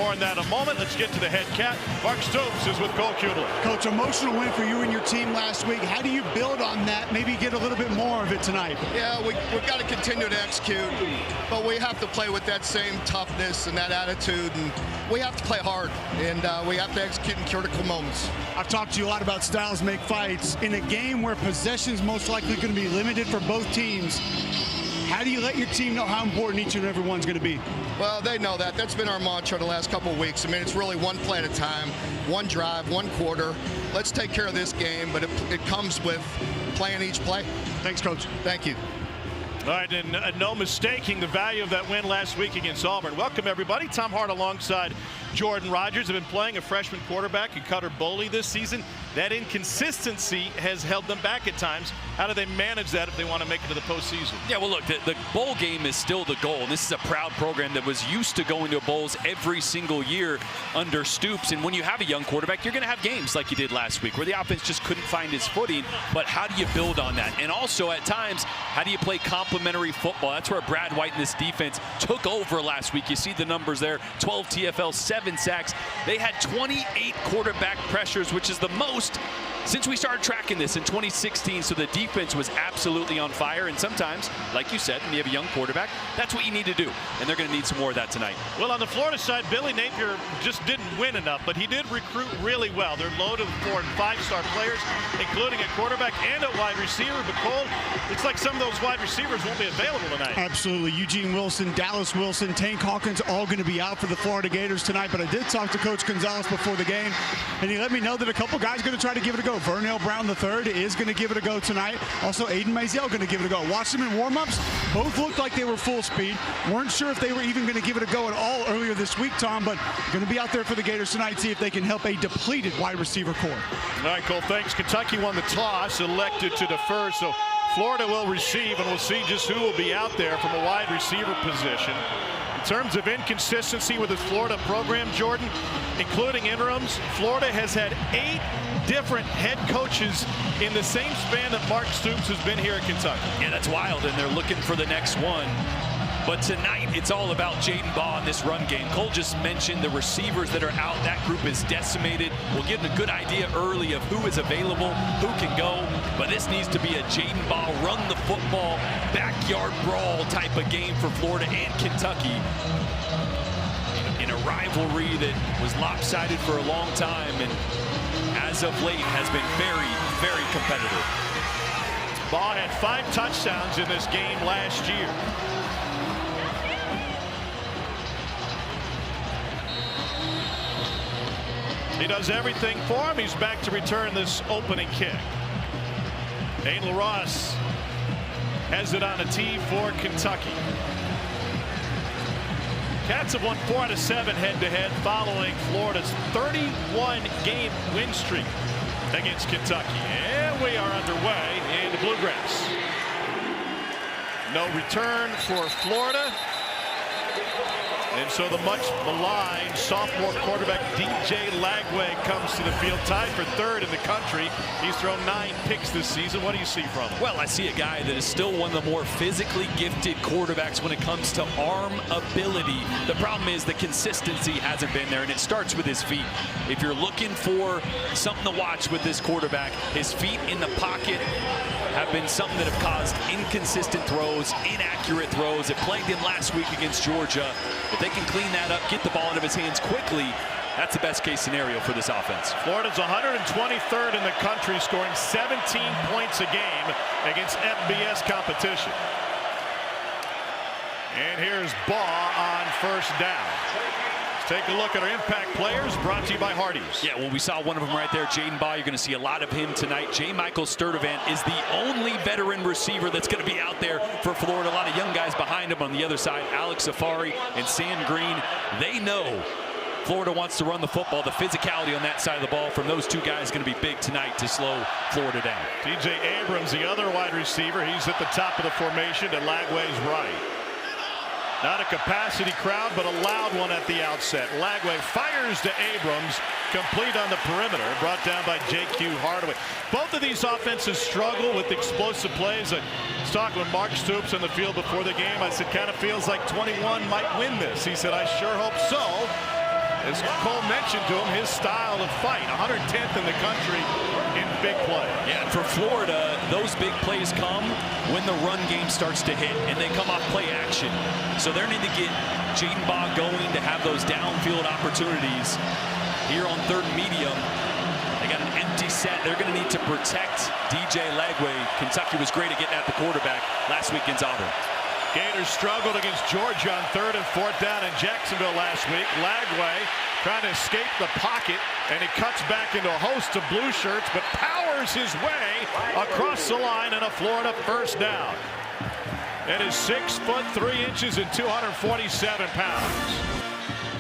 more on that in a moment. Let's get to the head cat. Mark Stoops is with Cole Kubler. Coach, emotional win for you and your team last week. How do you build on that, maybe get a little bit more of it tonight? Yeah, we've got to continue to execute, but we have to play with that same toughness and that attitude, and we have to play hard, and we have to execute in critical moments. I've talked to you a lot about styles make fights. In a game where possession's most likely going to be limited for both teams, how do you let your team know how important each and every one's going to be? Well, they know that. That's been our mantra the last couple of weeks. I mean, it's really one play at a time, one drive, one quarter. Let's take care of this game, but it comes with playing each play. Thanks, Coach. Thank you. All right, and no mistaking the value of that win last week against Auburn. Welcome, everybody. Tom Hart alongside Jordan Rogers have been playing a freshman quarterback in Cutter Boley this season. That inconsistency has held them back at times. How do they manage that if they want to make it to the postseason? Yeah, well, look, the bowl game is still the goal. This is a proud program that was used to going to bowls every single year under Stoops. And when you have a young quarterback, you're going to have games like you did last week where the offense just couldn't find its footing. But how do you build on that? And also, at times, how do you play complementary football? That's where Brad White and this defense took over last week. You see the numbers there, 12 TFL, 7 sacks. They had 28 quarterback pressures, which is the most since we started tracking this in 2016. So the defense was absolutely on fire. And sometimes, like you said, when you have a young quarterback, that's what you need to do. And they're going to need some more of that tonight. Well, on the Florida side, Billy Napier just didn't win enough, but he did recruit really well. They're loaded with 4- and 5-star players, including a quarterback and a wide receiver. But Cole, looks like some of those wide receivers won't be available tonight. Absolutely. Eugene Wilson, Dallas Wilson, Tank Hawkins, all going to be out for the Florida Gators tonight. But I did talk to Coach Gonzalez before the game, and he let me know that a couple guys are going to try to give it a go. Vernell Brown III is going to give it a go tonight. Also, Aiden Maziel going to give it a go. Watched them in warm-ups. Both looked like they were full speed. Weren't sure if they were even going to give it a go at all earlier this week, Tom, but going to be out there for the Gators tonight, see if they can help a depleted wide receiver core. All right, Cole, thanks. Kentucky won the toss, elected to defer, so Florida will receive, and we'll see just who will be out there from a wide receiver position. In terms of inconsistency with this Florida program, Jordan, including interims, Florida has had 8 different head coaches in the same span that Mark Stoops has been here at Kentucky. Yeah, that's wild, and they're looking for the next one. But tonight, it's all about Jaden Baugh in this run game. Cole just mentioned the receivers that are out. That group is decimated. We'll get a good idea early of who is available, who can go. But this needs to be a Jaden Baugh run the football, backyard brawl type of game for Florida and Kentucky. In a rivalry that was lopsided for a long time, and as of late has been very, very competitive. Baugh had 5 touchdowns in this game last year. He does everything for him. He's back to return this opening kick. Aiden LaRosse has it on a tee for Kentucky. Cats have won 4 out of 7 head-to-head following Florida's 31-game win streak against Kentucky. And we are underway in the Bluegrass. No return for Florida. And so the much maligned sophomore quarterback DJ Lagway comes to the field, tied for 3rd in the country. He's thrown 9 picks this season. What do you see from him? Well, I see a guy that is still one of the more physically gifted quarterbacks when it comes to arm ability. The problem is the consistency hasn't been there, and it starts with his feet. If you're looking for something to watch with this quarterback, his feet in the pocket have been something that have caused inconsistent throws, inaccurate throws. It plagued him last week against Georgia. If they can clean that up, get the ball out of his hands quickly, that's the best case scenario for this offense. Florida's 123rd in the country, scoring 17 points a game against FBS competition. And here's Baugh on 1st down. Take a look at our impact players, brought to you by Hardee's. Yeah, well, we saw one of them right there, Jaden Baugh. You're going to see a lot of him tonight. J. Michael Sturdivant is the only veteran receiver that's going to be out there for Florida. A lot of young guys behind him on the other side, Alex Safari and Sam Green. They know Florida wants to run the football. The physicality on that side of the ball from those 2 guys is going to be big tonight to slow Florida down. TJ Abrams, the other wide receiver, he's at the top of the formation to Lagway's right. Not a capacity crowd, but a loud one at the outset. Lagway fires to Abrams, complete on the perimeter, brought down by J.Q. Hardaway. Both of these offenses struggle with explosive plays. I was talking with Mark Stoops on the field before the game. I said, kind of feels like 21 might win this. He said, I sure hope so. as Cole mentioned to him, his style of fight, 110th in the country in big play. Yeah, and for Florida, those big plays come when the run game starts to hit, and they come off play action. So they need to get Jaden Baugh going to have those downfield opportunities. Here on 3rd and medium, they got an empty set. They're going to need to protect DJ Lagway. Kentucky was great at getting at the quarterback last week against Auburn. Gators struggled against Georgia on 3rd and 4th down in Jacksonville last week. Lagway trying to escape the pocket, and he cuts back into a host of blue shirts, but powers his way across the line and a Florida first down. It is 6 foot 3 inches and 247 pounds.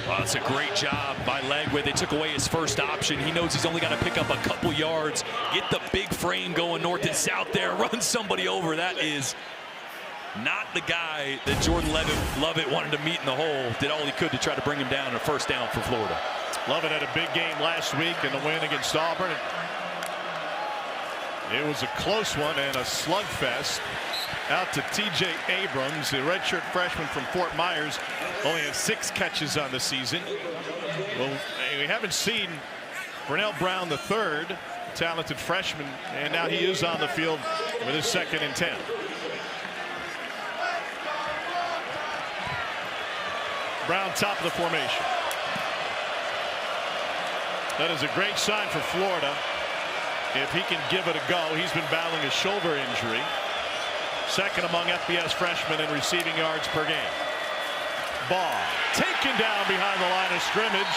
Well, it's a great job by Lagway. They took away his first option. He knows he's only got to pick up a couple yards, get the big frame going north and south there, run somebody over. That is not the guy that Jordan Lovett wanted to meet in the hole. Did all he could to try to bring him down. A first down for Florida. Lovett had a big game last week in the win against Auburn. It was a close one and a slugfest. Out to TJ Abrams, the redshirt freshman from Fort Myers, only had 6 catches on the season. Well, we haven't seen Vernell Brown III, talented freshman, and now he is on the field with his 2nd and 10. Brown top of the formation. That is a great sign for Florida. If he can give it a go, he's been battling a shoulder injury. 2nd among FBS freshmen in receiving yards per game. Baugh taken down behind the line of scrimmage.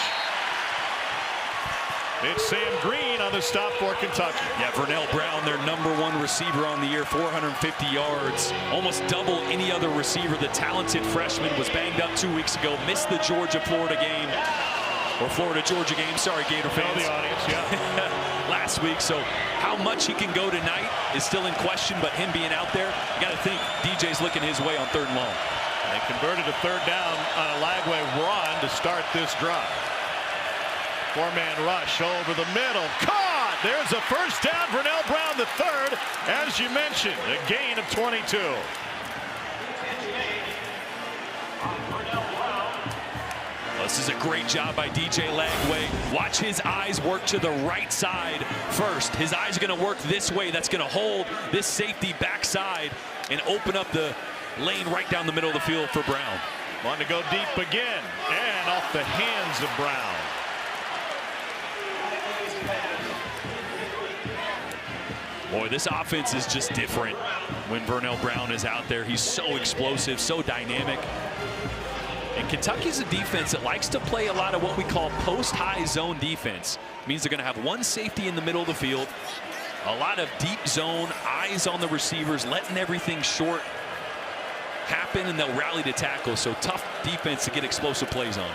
It's Sam Green on the stop for Kentucky. Yeah, Vernell Brown, their #1 receiver on the year, 450 yards, almost double any other receiver. The talented freshman was banged up 2 weeks ago, missed the Georgia-Florida game, or Florida-Georgia game. Sorry, Gator fans. Tell the audience, yeah. Last week, so how much he can go tonight is still in question, but him being out there, you got to think DJ's looking his way on 3rd and long. They converted a 3rd down on a Lagway run to start this drive. 4-man rush over the middle. Caught! There's a first down. Vernell Brown III, as you mentioned, a gain of 22. This is a great job by DJ Lagway. Watch his eyes work to the right side first. His eyes are going to work this way. That's going to hold this safety backside and open up the lane right down the middle of the field for Brown. Wanted to go deep again, and off the hands of Brown. Boy, this offense is just different when Vernell Brown is out there. He's so explosive, so dynamic. And Kentucky's a defense that likes to play a lot of what we call post-high zone defense. It means they're going to have one safety in the middle of the field, a lot of deep zone, eyes on the receivers, letting everything short happen, and they'll rally to tackle. So tough defense to get explosive plays on.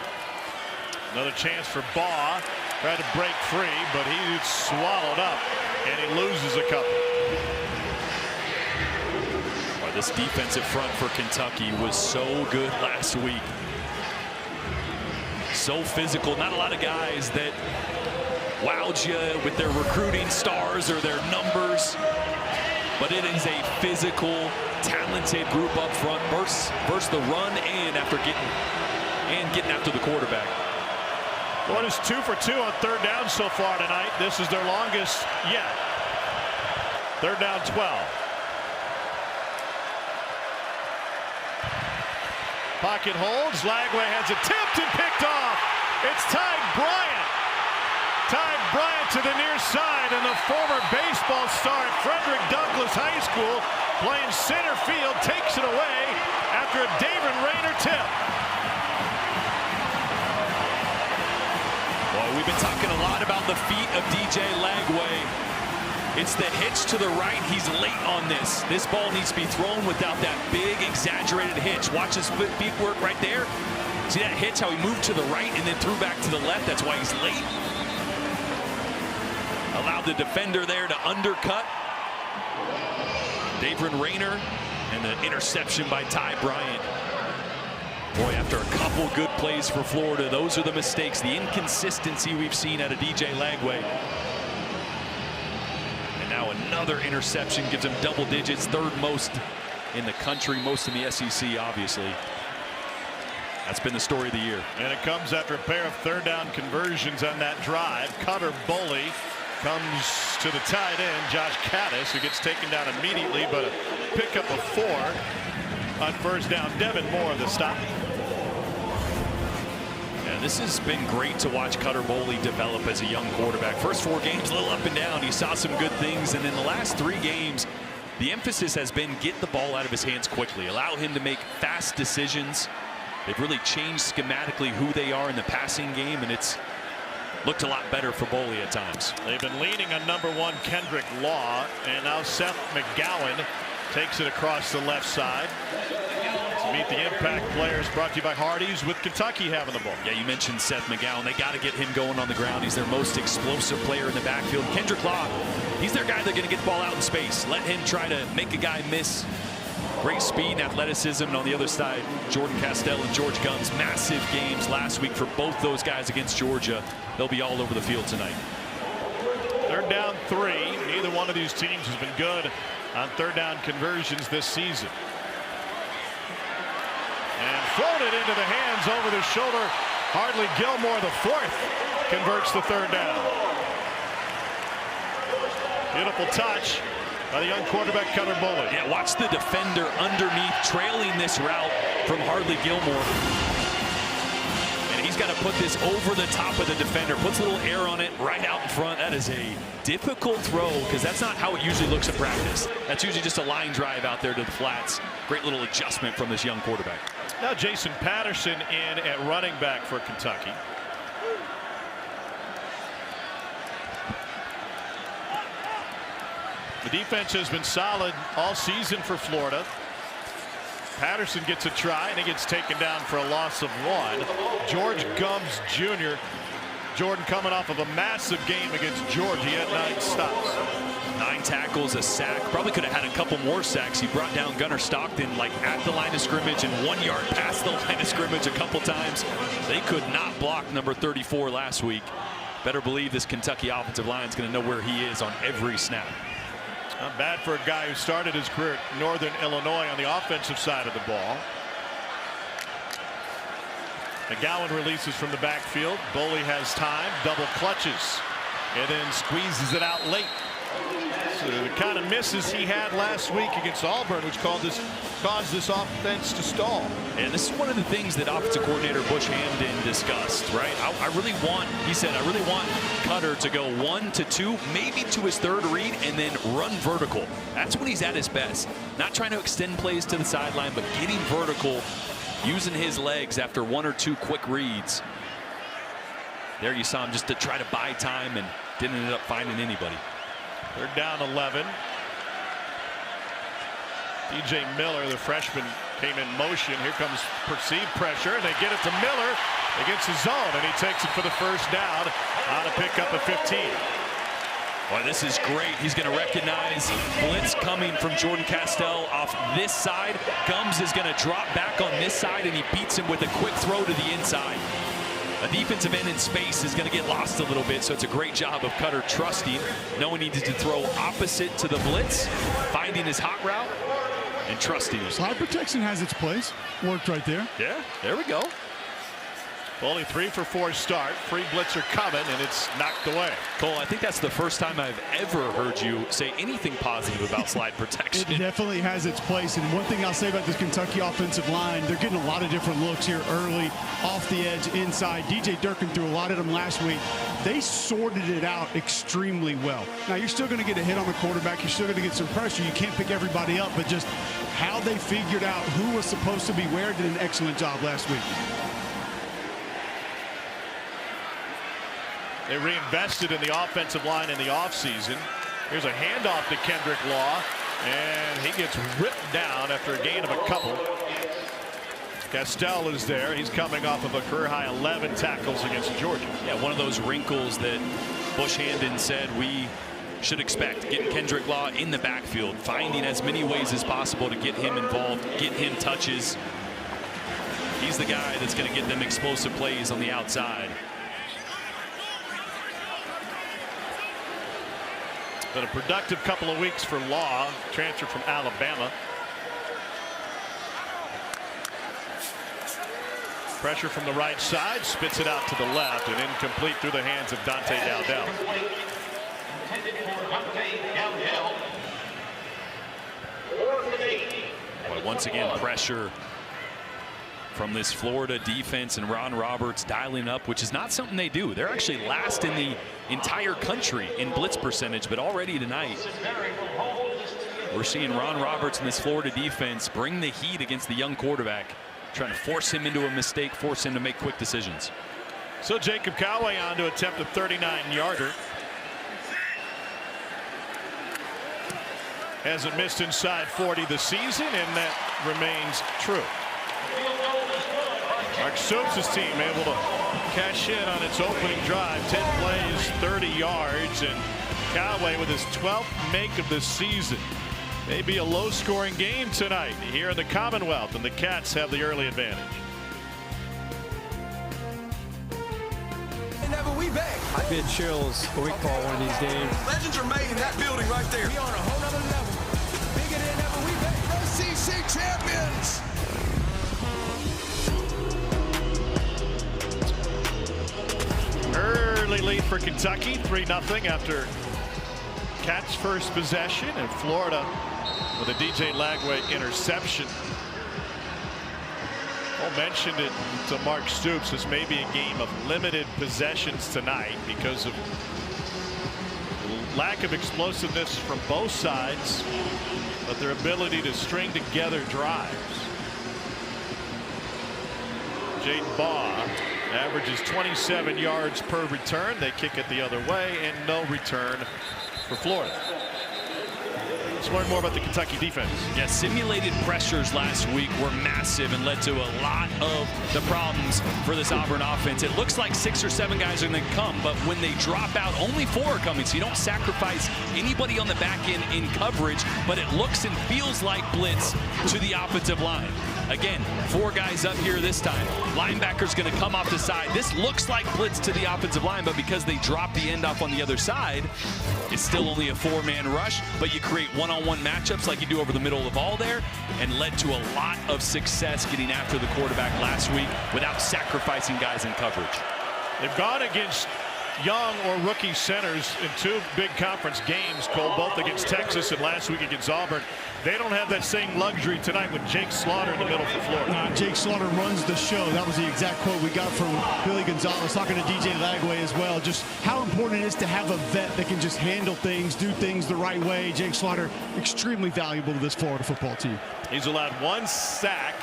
Another chance for Baugh. Tried to break free, but he's swallowed up, and he loses a couple. Boy, this defensive front for Kentucky was so good last week. So physical. Not a lot of guys that wowed you with their recruiting stars or their numbers, but it is a physical, talented group up front versus the run and getting after the quarterback. Well, it's 2 for 2 on 3rd down so far tonight. This is their longest yet. 3rd down 12. Pocket holds. Lagway has it tipped and picked off. It's Ty Bryant. Ty Bryant to the near side, and the former baseball star at Frederick Douglass High School playing center field takes it away after a Daveren Rayner tip. Well, we've been talking a lot about the feet of DJ Lagway. It's the hitch to the right. He's late on this. This ball needs to be thrown without that big, exaggerated hitch. Watch his feet work right there. See that hitch, how he moved to the right and then threw back to the left? That's why he's late. Allowed the defender there to undercut. Daveren Rayner, and the interception by Ty Bryant. Boy, after a couple good plays for Florida, those are the mistakes, the inconsistency we've seen out of DJ Lagway. And now another interception gives him double digits, 3rd most in the country, most in the SEC, obviously. That's been the story of the year. And it comes after a pair of third down conversions on that drive. Cutter Boley comes to the tight end, Josh Caddis, who gets taken down immediately, but a pickup of 4 on first down. Devin Moore the stop. Yeah, this has been great to watch Cutter Boley develop as a young quarterback. First 4 games, a little up and down. He saw some good things, and in the last 3 games, the emphasis has been get the ball out of his hands quickly. Allow him to make fast decisions. They've really changed schematically who they are in the passing game, and it's looked a lot better for Boley at times. They've been leaning on #1 Kendrick Law, and now Seth McGowan takes it across the left side. To meet the impact players, brought to you by Hardee's, with Kentucky having the ball. Yeah, you mentioned Seth McGowan. They got to get him going on the ground. He's their most explosive player in the backfield. Kendrick Law, he's their guy. They're going to get the ball out in space. Let him try to make a guy miss. Great speed and athleticism. And on the other side, Jordan Castell and George Gumbs. Massive games last week for both those guys against Georgia. They'll be all over the field tonight. Third down 3. Neither one of these teams has been good on third down conversions this season. And floated into the hands over the shoulder. Hardly Gilmore, the 4th, converts the third down. Beautiful touch by the young quarterback, Cutter Boley. Yeah, watch the defender underneath, trailing this route from Hardly Gilmore. And he's got to put this over the top of the defender. Puts a little air on it right out in front. That is a difficult throw because that's not how it usually looks at practice. That's usually just a line drive out there to the flats. Great little adjustment from this young quarterback. Now Jason Patterson in at running back for Kentucky. The defense has been solid all season for Florida. Patterson gets a try, and he gets taken down for a loss of 1. George Gumbs Jr. Jordan coming off of a massive game against Georgia. He had 9 stops. 9 tackles, a sack. Probably could have had a couple more sacks. He brought down Gunnar Stockton like at the line of scrimmage and 1 yard past the line of scrimmage a couple times. They could not block number 34 last week. Better believe this Kentucky offensive line is going to know where he is on every snap. Not bad for a guy who started his career at Northern Illinois on the offensive side of the ball. McGowan releases from the backfield. Boley has time, double clutches, and then squeezes it out late. So the kind of misses he had last week against Auburn, which caused this offense to stall. And this is one of the things that offensive coordinator Bush Hamden discussed, right? He said, I really want Cutter to go 1 to 2, maybe to his 3rd read, and then run vertical. That's when he's at his best. Not trying to extend plays to the sideline, but getting vertical, using his legs after 1 or 2 quick reads. There you saw him just to try to buy time and didn't end up finding anybody. They're down 11. DJ Miller, the freshman, came in motion. Here comes perceived pressure, and they get it to Miller against the zone, and he takes it for the first down on a pickup of 15. Boy, this is great. He's going to recognize blitz coming from Jordan Castell off this side. Gumbs is going to drop back on this side, and he beats him with a quick throw to the inside. A defensive end in space is going to get lost a little bit, so it's a great job of Cutter trusting, knowing he needs to throw opposite to the blitz, finding his hot route, and trusting him. Slide protection has its place. Worked right there. Yeah, there we go. Only 3 for 4 start. Free blitzer coming, and it's knocked away. Cole, I think that's the first time I've ever heard you say anything positive about slide protection. It definitely has its place. And one thing I'll say about this Kentucky offensive line, they're getting a lot of different looks here early, off the edge, inside. DJ Durkin threw a lot of them last week. They sorted it out extremely well. Now, you're still going to get a hit on the quarterback. You're still going to get some pressure. You can't pick everybody up, but just how they figured out who was supposed to be where did an excellent job last week. They reinvested in the offensive line in the offseason. Here's a handoff to Kendrick Law, and he gets ripped down after a gain of a couple. Castell is there. He's coming off of a career-high 11 tackles against Georgia. Yeah, one of those wrinkles that Bush Hamden said we should expect. Getting Kendrick Law in the backfield, finding as many ways as possible to get him involved, get him touches. He's the guy that's going to get them explosive plays on the outside. Been a productive couple of weeks for Law, transferred from Alabama. Pressure from the right side, spits it out to the left, and incomplete through the hands of Dante Dowdell. But once again, pressure from this Florida defense, and Ron Roberts dialing up, which is not something they do. They're actually last in the entire country in blitz percentage, but already tonight we're seeing Ron Roberts and this Florida defense bring the heat against the young quarterback, trying to force him into a mistake, force him to make quick decisions. So Jacob Callaway on to attempt a 39-yarder. Hasn't missed inside 40 this season, and that remains true. Mark Stoops' team able to cash in on its opening drive. 10 plays, 30 yards, and Callaway with his 12th make of the season. Maybe a low-scoring game tonight here in the Commonwealth, and the Cats have the early advantage. I get chills when we call one of these games. Legends are made in that building right there. We on a whole nother level. Bigger than ever we bet. SEC champions. Early lead for Kentucky, 3-0 after Cats' first possession, and Florida with a DJ Lagway interception. Well, mentioned it to Mark Stoops as maybe a game of limited possessions tonight because of lack of explosiveness from both sides, but their ability to string together drives. Jaden Baugh averages 27 yards per return. They kick it the other way, and no return for Florida. Let's learn more about the Kentucky defense. Yeah, simulated pressures last week were massive and led to a lot of the problems for this Auburn offense. It looks like 6 or 7 guys are going to come, but when they drop out, only 4 are coming. So you don't sacrifice anybody on the back end in coverage, but it looks and feels like blitz to the offensive line. Again, 4 guys up here this time. Linebacker's going to come off the side. This looks like blitz to the offensive line, but because they drop the end off on the other side, it's still only a 4-man rush, but you create one-on-one matchups like you do over the middle of the ball there, and led to a lot of success getting after the quarterback last week without sacrificing guys in coverage. They've gone against young or rookie centers in 2 big conference games, Cole, both against Texas and last week against Auburn. They don't have that same luxury tonight with Jake Slaughter in the middle for Florida. Jake Slaughter runs the show. That was the exact quote we got from Billy Gonzalez, talking to DJ Lagway as well. Just how important it is to have a vet that can just handle things, do things the right way. Jake Slaughter, extremely valuable to this Florida football team. He's allowed 1 sack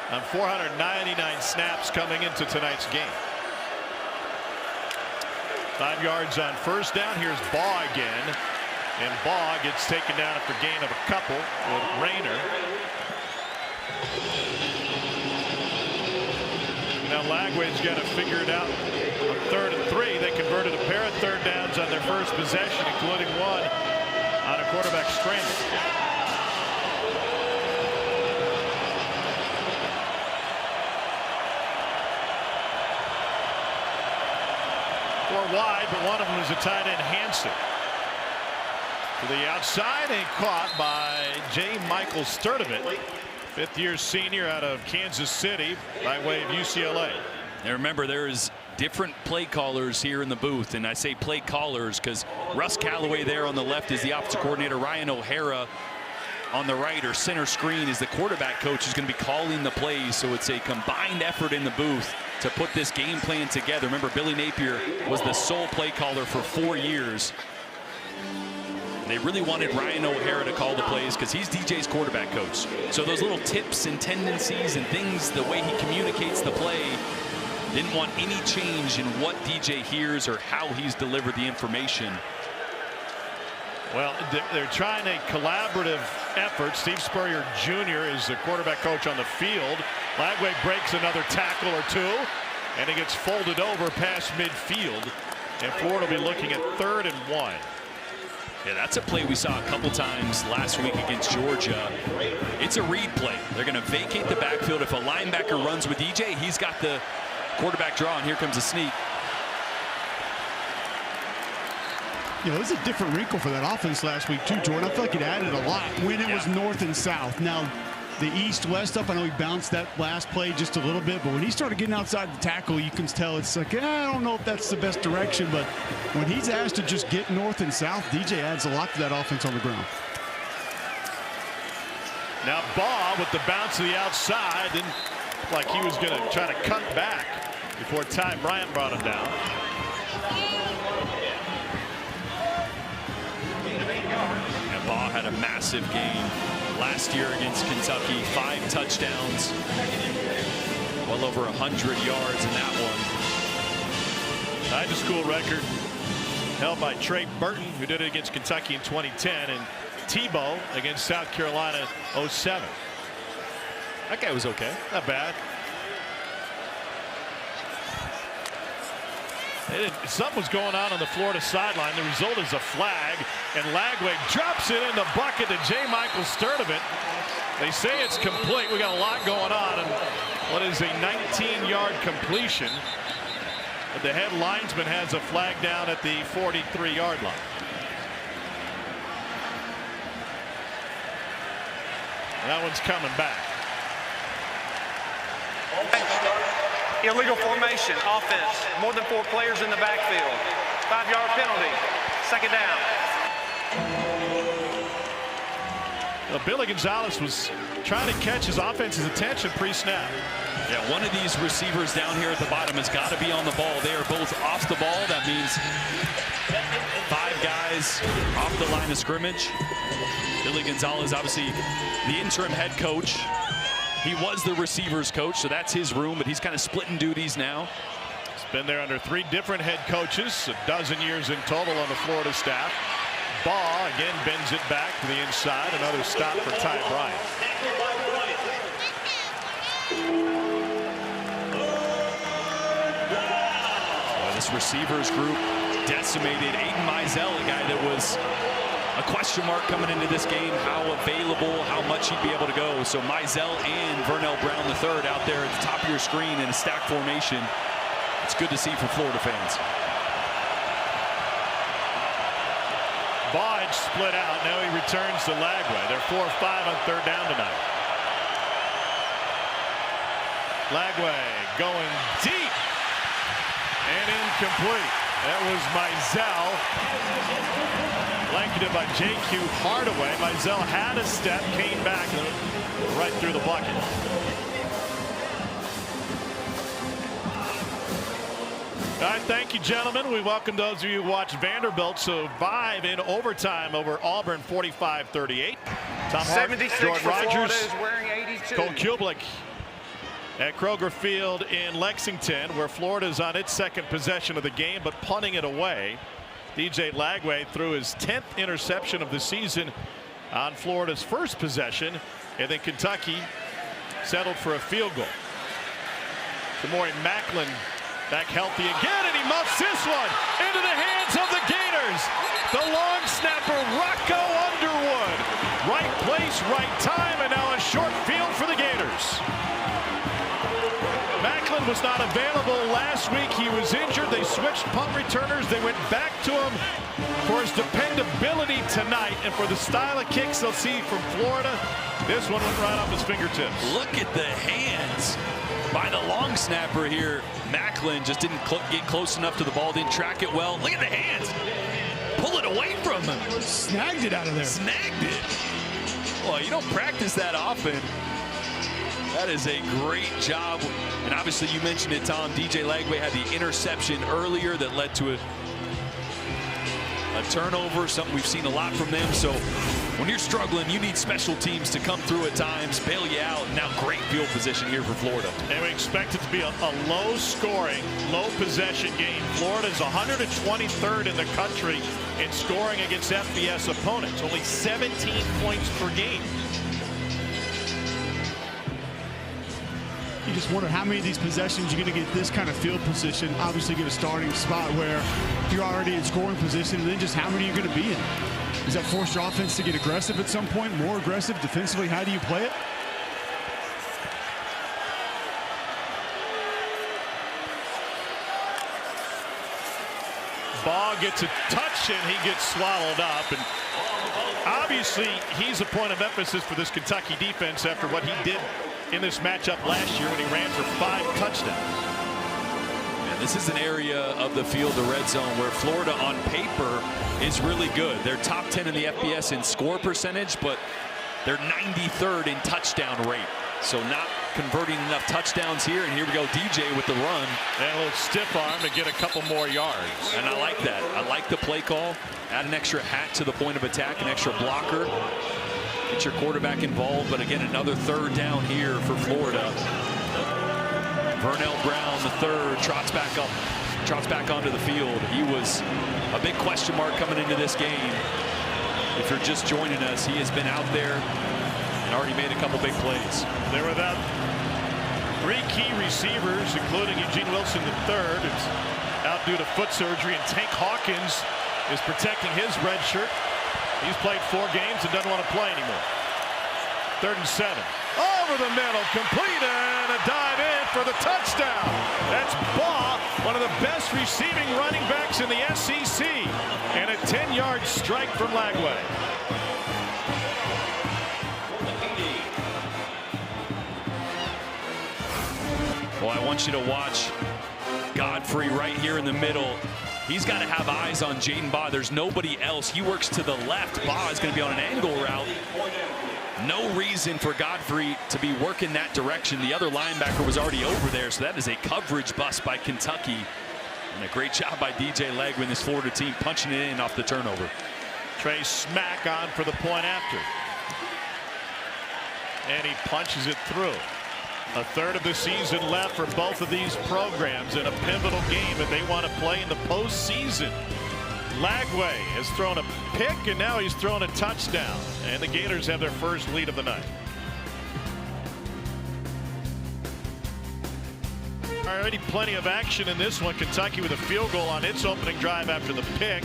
on 499 snaps coming into tonight's game. 5 yards on first down. Here's Baugh again. And Baugh gets taken down after gain of a couple with Rayner. Now Lagway's got to figure it out on 3rd and 3. They converted a pair of 3rd downs on their first possession, including one on a quarterback scramble. 4 wide, but one of them is a tight end, Hansen. To the outside and caught by J. Michael Sturdivant, 5th-year senior out of Kansas City by way of UCLA. And remember, there's different play callers here in the booth, and I say play callers because Russ Callaway there on the left is the offensive coordinator. Ryan O'Hara on the right, or center screen, is the quarterback coach who's going to be calling the plays. So it's a combined effort in the booth to put this game plan together. Remember, Billy Napier was the sole play caller for 4 years. They really wanted Ryan O'Hara to call the plays because he's DJ's quarterback coach. So those little tips and tendencies and things, the way he communicates the play, didn't want any change in what DJ hears or how he's delivered the information. Well, they're trying a collaborative effort. Steve Spurrier Jr. is the quarterback coach on the field. Lagway breaks another tackle or 2, and he gets folded over past midfield. And Florida will be looking at 3rd and 1. Yeah, that's a play we saw a couple times last week against Georgia. It's a read play. They're going to vacate the backfield. If a linebacker runs with DJ, he's got the quarterback draw, and here comes a sneak. You know, it was a different wrinkle for that offense last week too, Jordan. I feel like it added a lot when it was north and south. Now, the east-west up. I know he bounced that last play just a little bit, but when he started getting outside the tackle, you can tell it's like, I don't know if that's the best direction, but when he's asked to just get north and south, DJ adds a lot to that offense on the ground. Now Baugh with the bounce to the outside, and like he was going to try to cut back before Bryant brought him down. And Baugh had a massive game last year against Kentucky, 5 touchdowns, well over 100 yards in that one. Tied the school record held by Trey Burton, who did it against Kentucky in 2010, and Tebow against South Carolina 07. That guy was okay, not bad. Something was going on the Florida sideline. The result is a flag, and Lagway drops it in the bucket to J. Michael Sturdivant. They say it's complete. We got a lot going on, and what is a 19-yard completion. But the head linesman has a flag down at the 43-yard line. That one's coming back. Illegal formation, offense, more than 4 players in the backfield. 5-yard penalty, 2nd down. Billy Gonzalez was trying to catch his offense's attention pre-snap. Yeah, one of these receivers down here at the bottom has got to be on the ball. They are both off the ball. That means 5 guys off the line of scrimmage. Billy Gonzalez, obviously the interim head coach. He was the receivers coach, so that's his room, but he's kind of splitting duties now. He's been there under 3 different head coaches, a dozen years in total on the Florida staff. Baugh again bends it back to the inside. Another stop for Ty Bryant. Well, this receivers group decimated. Aiden Mizell, a guy that was a question mark coming into this game, how available, how much he'd be able to go. So Mizell and Vernell Brown III out there at the top of your screen in a stack formation. It's good to see for Florida fans. Baugh had split out. Now he returns to Lagway. They're 4-5 on 3rd down tonight. Lagway going deep and incomplete. That was Mizell. Blanketed by J.Q. Hardaway. Mizell had a step, came back right through the bucket. All right, thank you, gentlemen. We welcome those of you who watched Vanderbilt survive in overtime over Auburn, 45-38. Tom Hart, Jordan Rogers, Cole Kublik at Kroger Field in Lexington, where Florida's on its 2nd possession of the game, but punting it away. DJ Lagway threw his 10th interception of the season on Florida's 1st possession, and then Kentucky settled for a field goal. Kamori Macklin back healthy again, and he muffs this one into the hands of the Gators. The long snapper, Rocco Underwood. Right place, right time, and now a short field for the Gators. Macklin was not available last week. He was injured. They switched punt returners. They went back to him for his dependability tonight and for the style of kicks they'll see from Florida. This one went right off his fingertips. Look at the hands by the long snapper here. Macklin just didn't get close enough to the ball, didn't track it well. Look at the hands. Pull it away from him. Snagged it out of there. Snagged it. Well, you don't practice that often. That is a great job. And obviously you mentioned it, Tom. DJ Lagway had the interception earlier that led to a turnover, something we've seen a lot from them. So when you're struggling, you need special teams to come through at times, bail you out. Now great field position here for Florida. And we expect it to be a low-scoring, low-possession game. Florida's 123rd in the country in scoring against FBS opponents, only 17 points per game. You just wonder how many of these possessions you're going to get this kind of field position. Obviously get a starting spot where you're already in scoring position, and then just how many you're going to be in. Does that force your offense to get aggressive at some point, more aggressive defensively? How do you play it? Ball gets a touch and he gets swallowed up. And obviously he's a point of emphasis for this Kentucky defense after what he did in this matchup last year when he ran for 5 touchdowns. And this is an area of the field, the red zone, where Florida on paper is really good. They're top 10 in the FBS in score percentage, but they're 93rd in touchdown rate. So not converting enough touchdowns here. And here we go, DJ with the run. And a little stiff arm to get a couple more yards. And I like that. I like the play call. Add an extra hat to the point of attack, an extra blocker. Get your quarterback involved. But again, another 3rd down here for Florida. Vernell Brown, the 3rd, trots back onto the field. He was a big question mark coming into this game. If you're just joining us, he has been out there and already made a couple big plays. They're without 3 key receivers, including Eugene Wilson III, who's out due to foot surgery, and Tank Hawkins is protecting his red shirt. He's played 4 games and doesn't want to play anymore. 3rd and 7. Over the middle, complete, and a dive in for the touchdown. That's Baugh, one of the best receiving running backs in the SEC, and a 10-yard strike from Lagway. Well, I want you to watch Godfrey right here in the middle. He's got to have eyes on Jaden Baugh. There's nobody else. He works to the left. Baugh is going to be on an angle route. No reason for Godfrey to be working that direction. The other linebacker was already over there, so that is a coverage bust by Kentucky. And a great job by DJ Lagway, this Florida team, punching it in off the turnover. Trey Smack on for the point after. And he punches it through. A 3rd of the season left for both of these programs in a pivotal game if they want to play in the postseason. Lagway has thrown a pick, and now he's thrown a touchdown. And the Gators have their first lead of the night. Already plenty of action in this one. Kentucky with a field goal on its opening drive after the pick.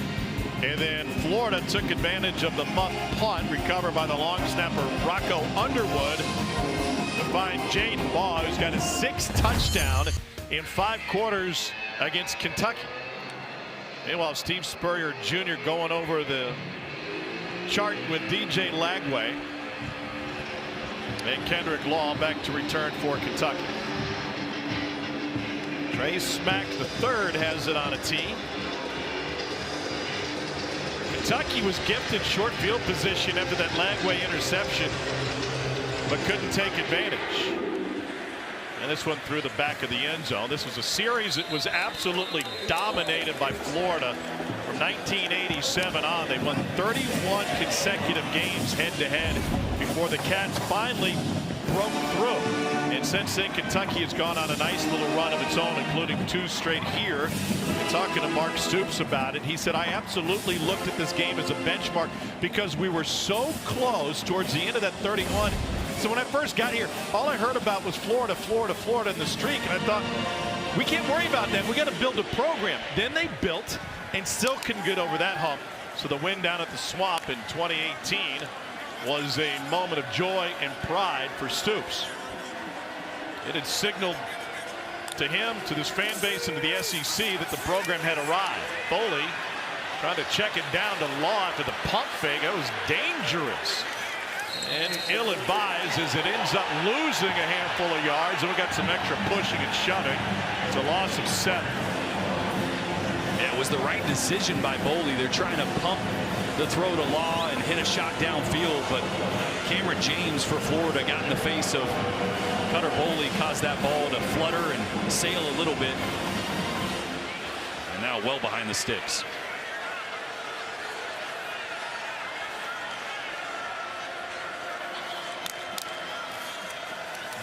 And then Florida took advantage of the muff punt, recovered by the long snapper Rocco Underwood, to find Jaden Baugh, who's got his 6th touchdown in 5 quarters against Kentucky. Meanwhile, Steve Spurrier Jr. going over the chart with DJ Lagway. And Kendrick Law back to return for Kentucky. Trey Smack III has it on a tee. Kentucky was gifted short field position after that Lagway interception, but couldn't take advantage. And this one through the back of the end zone. This was a series that was absolutely dominated by Florida from 1987 on. They won 31 consecutive games head-to-head before the Cats finally broke through. And since then, Kentucky has gone on a nice little run of its own, including 2 straight here. And talking to Mark Stoops about it, he said, I absolutely looked at this game as a benchmark because we were so close towards the end of that 31. So when I first got here, all I heard about was Florida, Florida, Florida in the streak. And I thought, we can't worry about that. We got to build a program. Then they built and still couldn't get over that hump. So the win down at the Swamp in 2018 was a moment of joy and pride for Stoops. It had signaled to him, to this fan base, and to the SEC that the program had arrived. Boley trying to check it down to Law after the pump fake. That was dangerous. And ill-advised as it ends up losing a handful of yards. And we got some extra pushing and shoving. It's a loss of 7. Yeah, it was the right decision by Boley. They're trying to pump the throw to Law and hit a shot downfield, but Cameron James for Florida got in the face of Cutter Boley, caused that ball to flutter and sail a little bit. And now well behind the sticks.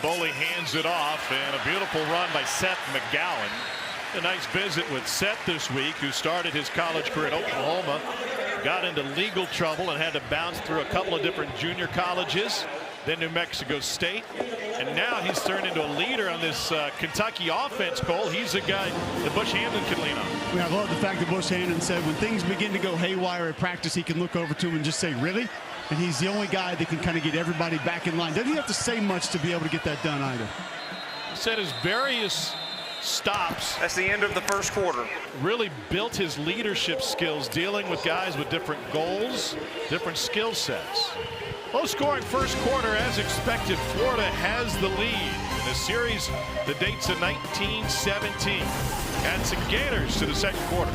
Boley hands it off, and a beautiful run by Seth McGowan. A nice visit with Seth this week, who started his college career at Oklahoma, got into legal trouble and had to bounce through a couple of different junior colleges, then New Mexico State, and now he's turned into a leader on this Kentucky offense. Cole, he's a guy that Bush Hamdan can lean on. I love the fact that Bush Hamdan said when things begin to go haywire at practice, he can look over to him and just say, really? And he's the only guy that can kind of get everybody back in line. Doesn't he have to say much to be able to get that done either? He said his various stops. That's the end of the first quarter. Really built his leadership skills, dealing with guys with different goals, different skill sets. Low scoring first quarter as expected. Florida has the lead in a series that dates to 1917. Cats and Gators to the second quarter.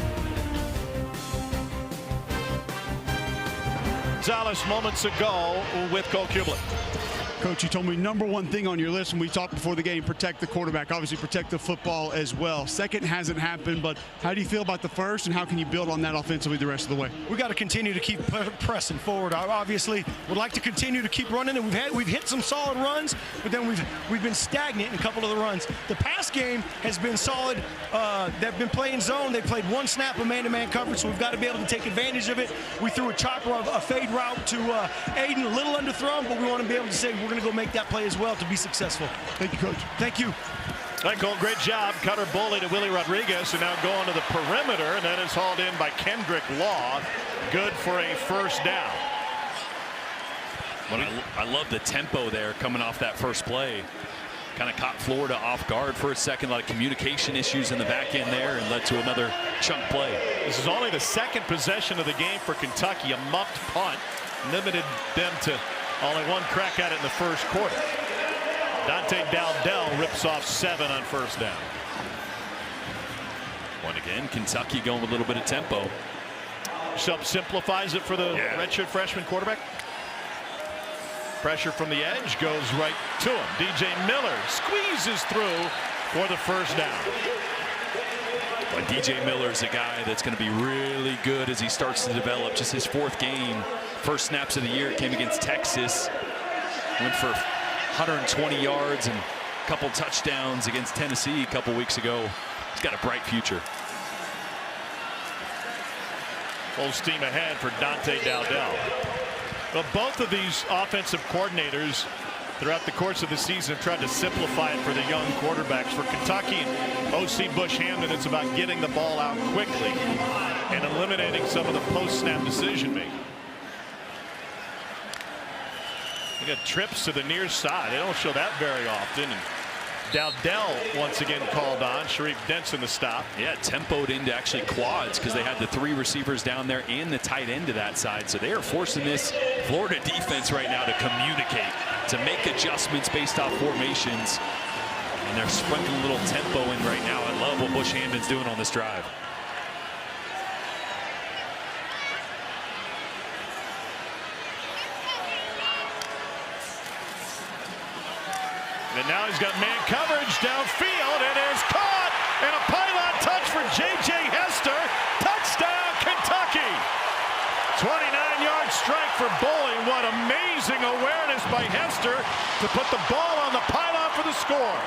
Gonzalez moments ago with Cole Kublik. Coach, you told me number one thing on your list when we talked before the game, protect the quarterback, obviously protect the football as well. Second hasn't happened, but how do you feel about the first, and how can you build on that offensively the rest of the way? We got to continue to keep pressing forward. I obviously would like to continue to keep running, and we've hit some solid runs, but then we've been stagnant in a couple of the runs. The pass game has been solid. They've been playing zone. They played one snap of man-to-man coverage, so we've got to be able to take advantage of it. We threw a chopper, a fade route to Aiden, a little underthrown, but we want to be able to say we're going to go make that play as well to be successful. Thank you, Coach. Thank you. All right, Cole, great job. Cutter Boley to Willie Rodriguez, and now going to the perimeter, and that is hauled in by Kendrick Law. Good for a first down. But I love the tempo there coming off that first play. Kind of caught Florida off guard for a second. A lot of communication issues in the back end there, and led to another chunk play. This is only the second possession of the game for Kentucky. A muffed punt limited them to only one crack at it in the first quarter. Dante Dowdell rips off 7 on first down. Once again, Kentucky going with a little bit of tempo. Simplifies it for the redshirt freshman quarterback. Pressure from the edge goes right to him. DJ Miller squeezes through for the first down. But DJ Miller's a guy that's going to be really good as he starts to develop. Just his 4th game. First snaps of the year came against Texas. Went for 120 yards and a couple touchdowns against Tennessee a couple weeks ago. He's got a bright future. Full steam ahead for Dante Dowdell. Well, both of these offensive coordinators throughout the course of the season tried to simplify it for the young quarterbacks. For Kentucky and OC Bush Hamdan, it's about getting the ball out quickly and eliminating some of the post-snap decision-making. They got trips to the near side. They don't show that very often. And Dowdell once again called on. Sharif Denson the stop. Yeah, tempoed into actually quads because they had the 3 receivers down there and the tight end to that side. So they are forcing this Florida defense right now to communicate, to make adjustments based off formations. And they're sprinkling a little tempo in right now. I love what Bush Hamdan's doing on this drive. And now he's got man coverage downfield, and is caught, and a pylon touch for J.J. Hester. Touchdown, Kentucky. 29-yard strike for Boley. What amazing awareness by Hester to put the ball on the pylon for the score.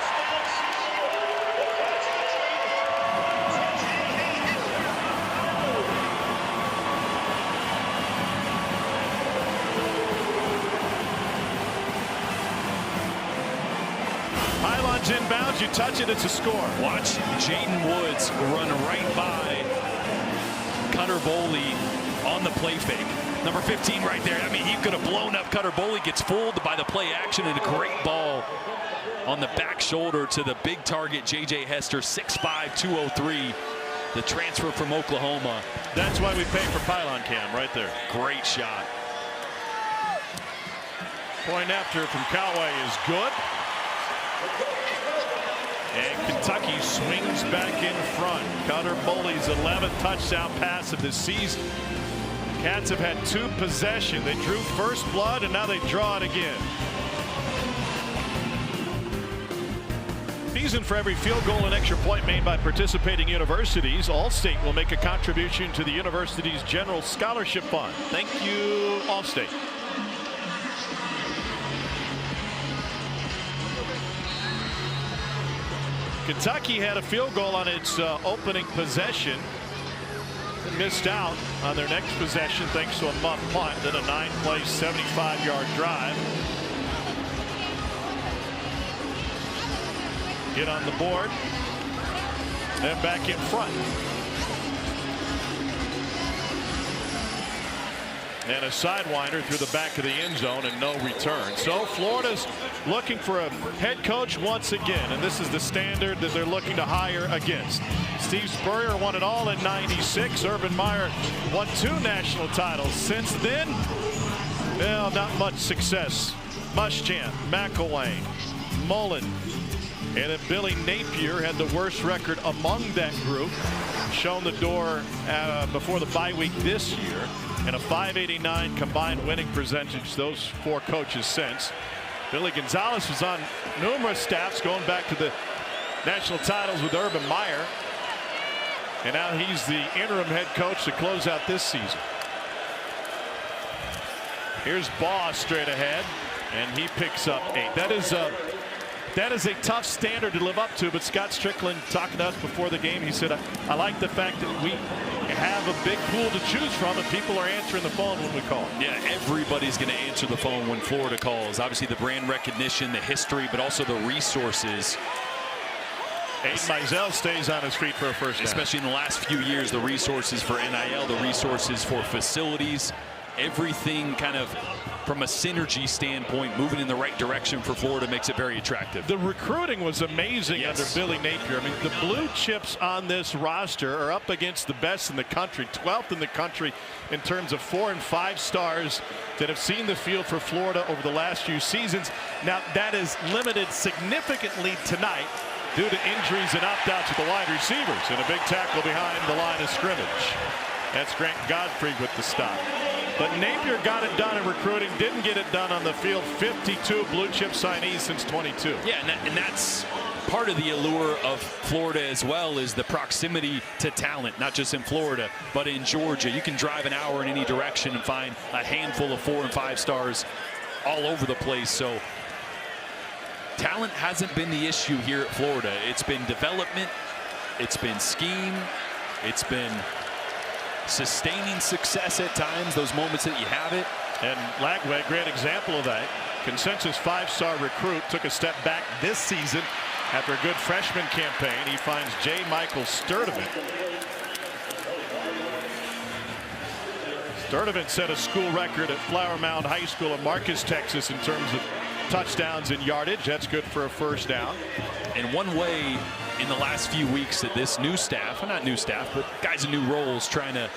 Pylon's inbounds, you touch it, it's a score. Watch Jaden Woods run right by Cutter Boley on the play fake. Number 15 right there. I mean, he could have blown up Cutter Boley. Gets fooled by the play action, and a great ball on the back shoulder to the big target, J.J. Hester, 6'5", 203. The transfer from Oklahoma. That's why we pay for pylon cam right there. Great shot. Point after from Coway is good. And Kentucky swings back in front. Cutter Boley's 11th touchdown pass of the season. Cats have had 2 possessions. They drew first blood, and now they draw it again. Season for every field goal and extra point made by participating universities. Allstate will make a contribution to the university's general scholarship fund. Thank you, Allstate. Kentucky had a field goal on its opening possession. It missed out on their next possession thanks to a muff punt, then a 9-play, 75-yard drive. Get on the board, and back in front. And a sidewinder through the back of the end zone and no return. So Florida's looking for a head coach once again, and this is the standard that they're looking to hire against. Steve Spurrier won it all in '96. Urban Meyer won 2 national titles since then. Well, not much success. Muschamp, McElwain, Mullen, and then Billy Napier had the worst record among that group. Shown the door before the bye week this year. And a .589 combined winning percentage, those 4 coaches since. Billy Gonzalez was on numerous staffs going back to the national titles with Urban Meyer. And now he's the interim head coach to close out this season. Here's Baugh straight ahead, and he picks up 8. That is a tough standard to live up to, but Scott Strickland talking to us before the game, he said, I like the fact that we have a big pool to choose from, and people are answering the phone when we call. Yeah, everybody's going to answer the phone when Florida calls. Obviously the brand recognition, the history, but also the resources. Aiden Mizell stays on his feet for a first down. Especially in the last few years, the resources for NIL, the resources for facilities, everything kind of from a synergy standpoint, moving in the right direction for Florida makes it very attractive. The recruiting was amazing under Billy Napier. I mean, the blue chips on this roster are up against the best in the country, 12th in the country in terms of 4 and 5 stars that have seen the field for Florida over the last few seasons. Now, that is limited significantly tonight due to injuries and opt-outs with the wide receivers and a big tackle behind the line of scrimmage. That's Grant Godfrey with the stop. But Napier got it done in recruiting, didn't get it done on the field. 52 blue chip signees since 22. Yeah, and that's part of the allure of Florida as well, is the proximity to talent, not just in Florida, but in Georgia. You can drive an hour in any direction and find a handful of 4 and 5 stars all over the place. So talent hasn't been the issue here at Florida. It's been development, it's been scheme, it's been sustaining success at times, those moments that you have it. And Lagway, great example of that. Consensus 5-star recruit, took a step back this season after a good freshman campaign. He finds J. Michael Sturdivant. Sturdivant set a school record at Flower Mound High School in Marcus, Texas in terms of touchdowns and yardage. That's good for a first down. And one way in the last few weeks that this new staff, well, not new staff, but guys in new roles trying to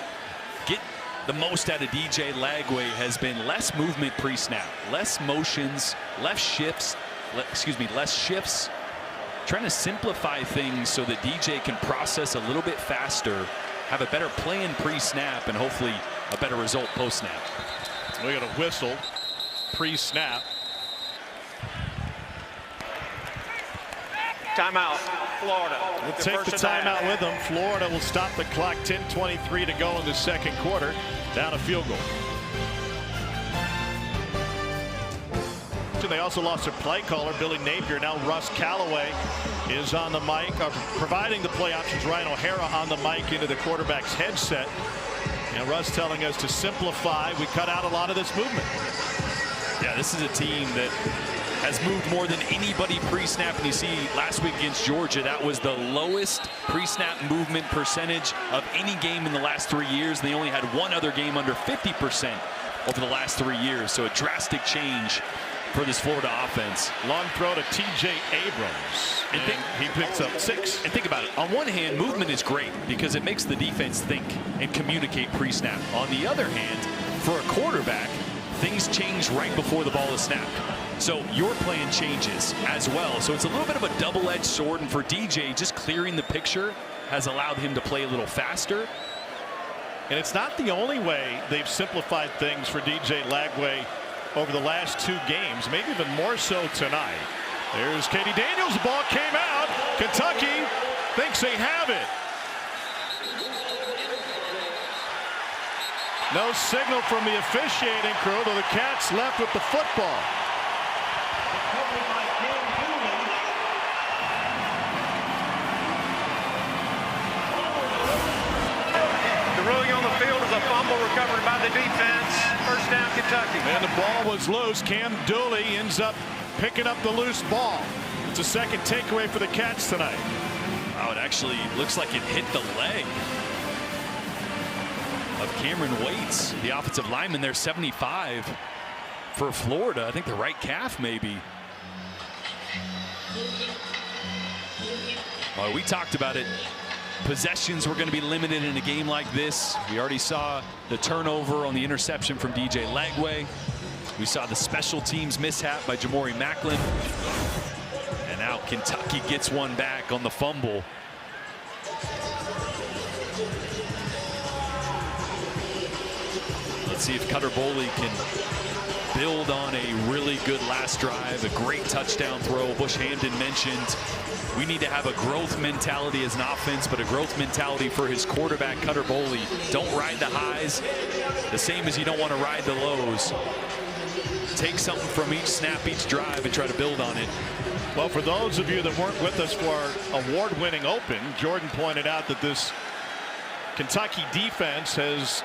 get the most out of DJ Lagway has been less movement pre-snap, less motions, less shifts, trying to simplify things so that DJ can process a little bit faster, have a better plan pre-snap, and hopefully a better result post-snap. We got a whistle pre-snap. Timeout, Florida. We'll take the timeout with them. Florida will stop the clock. 10:23 to go in the second quarter. Down a field goal. They also lost their play caller, Billy Napier. Now Russ Callaway is on the mic, providing the play options. Ryan O'Hara on the mic into the quarterback's headset. And Russ telling us to simplify. We cut out a lot of this movement. Yeah, this is a team that has moved more than anybody pre-snap. And you see last week against Georgia, that was the lowest pre-snap movement percentage of any game in the last 3 years. They only had one other game under 50% over the last 3 years. So a drastic change for this Florida offense. Long throw to T.J. Abrams. And he picks up 6. And think about it. On one hand, movement is great because it makes the defense think and communicate pre-snap. On the other hand, for a quarterback, things change right before the ball is snapped. So your plan changes as well. So it's a little bit of a double-edged sword. And for DJ, just clearing the picture has allowed him to play a little faster. And it's not the only way they've simplified things for DJ Lagway over the last 2 games, maybe even more so tonight. There's Katie Daniels. The ball came out. Kentucky thinks they have it. No signal from the officiating crew, though the Cats left with the football. The ruling on the field is a fumble recovered by the defense. First down, Kentucky. And the ball was loose. Cam Dooley ends up picking up the loose ball. It's a second takeaway for the Cats tonight. Oh, it actually looks like it hit the leg of Cameron Waits, the offensive lineman there, 75 for Florida. I think the right calf maybe. Well, we talked about it. Possessions were going to be limited in a game like this. We already saw the turnover on the interception from DJ Legway. We saw the special teams mishap by Jamori Macklin. And now Kentucky gets one back on the fumble. Let's see if Cutter Boley can build on a really good last drive, a great touchdown throw. Bush Hamden mentioned we need to have a growth mentality as an offense, but a growth mentality for his quarterback, Cutter Boley. Don't ride the highs, the same as you don't want to ride the lows. Take something from each snap, each drive, and try to build on it. Well, for those of you that weren't with us for our award-winning open, Jordan pointed out that this Kentucky defense has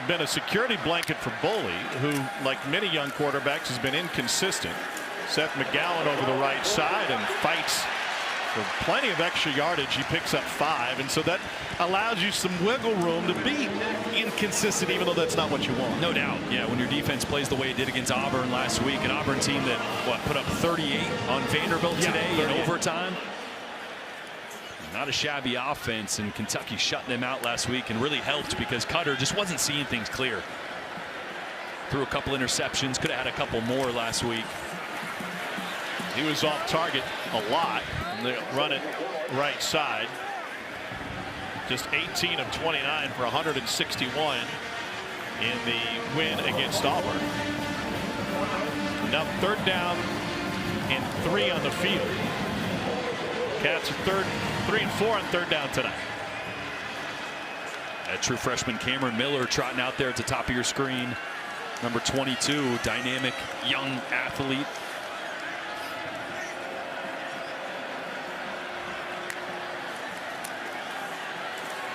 been a security blanket for Boley, who, like many young quarterbacks, has been inconsistent. Seth McGowan over the right side and fights for plenty of extra yardage. He picks up 5, and so that allows you some wiggle room to be inconsistent, even though that's not what you want. No doubt. Yeah, when your defense plays the way it did against Auburn last week, an Auburn team that, put up 38 on Vanderbilt today in overtime. Not a shabby offense, and Kentucky shut them out last week and really helped because Cutter just wasn't seeing things clear. Threw a couple interceptions, could have had a couple more last week. He was off target a lot. They run it right side. Just 18 of 29 for 161 in the win against Auburn. Now 3rd down and 3 on the field. Cats are 3 and 4 on 3rd down tonight. That true freshman Cameron Miller trotting out there at the top of your screen. Number 22, dynamic young athlete.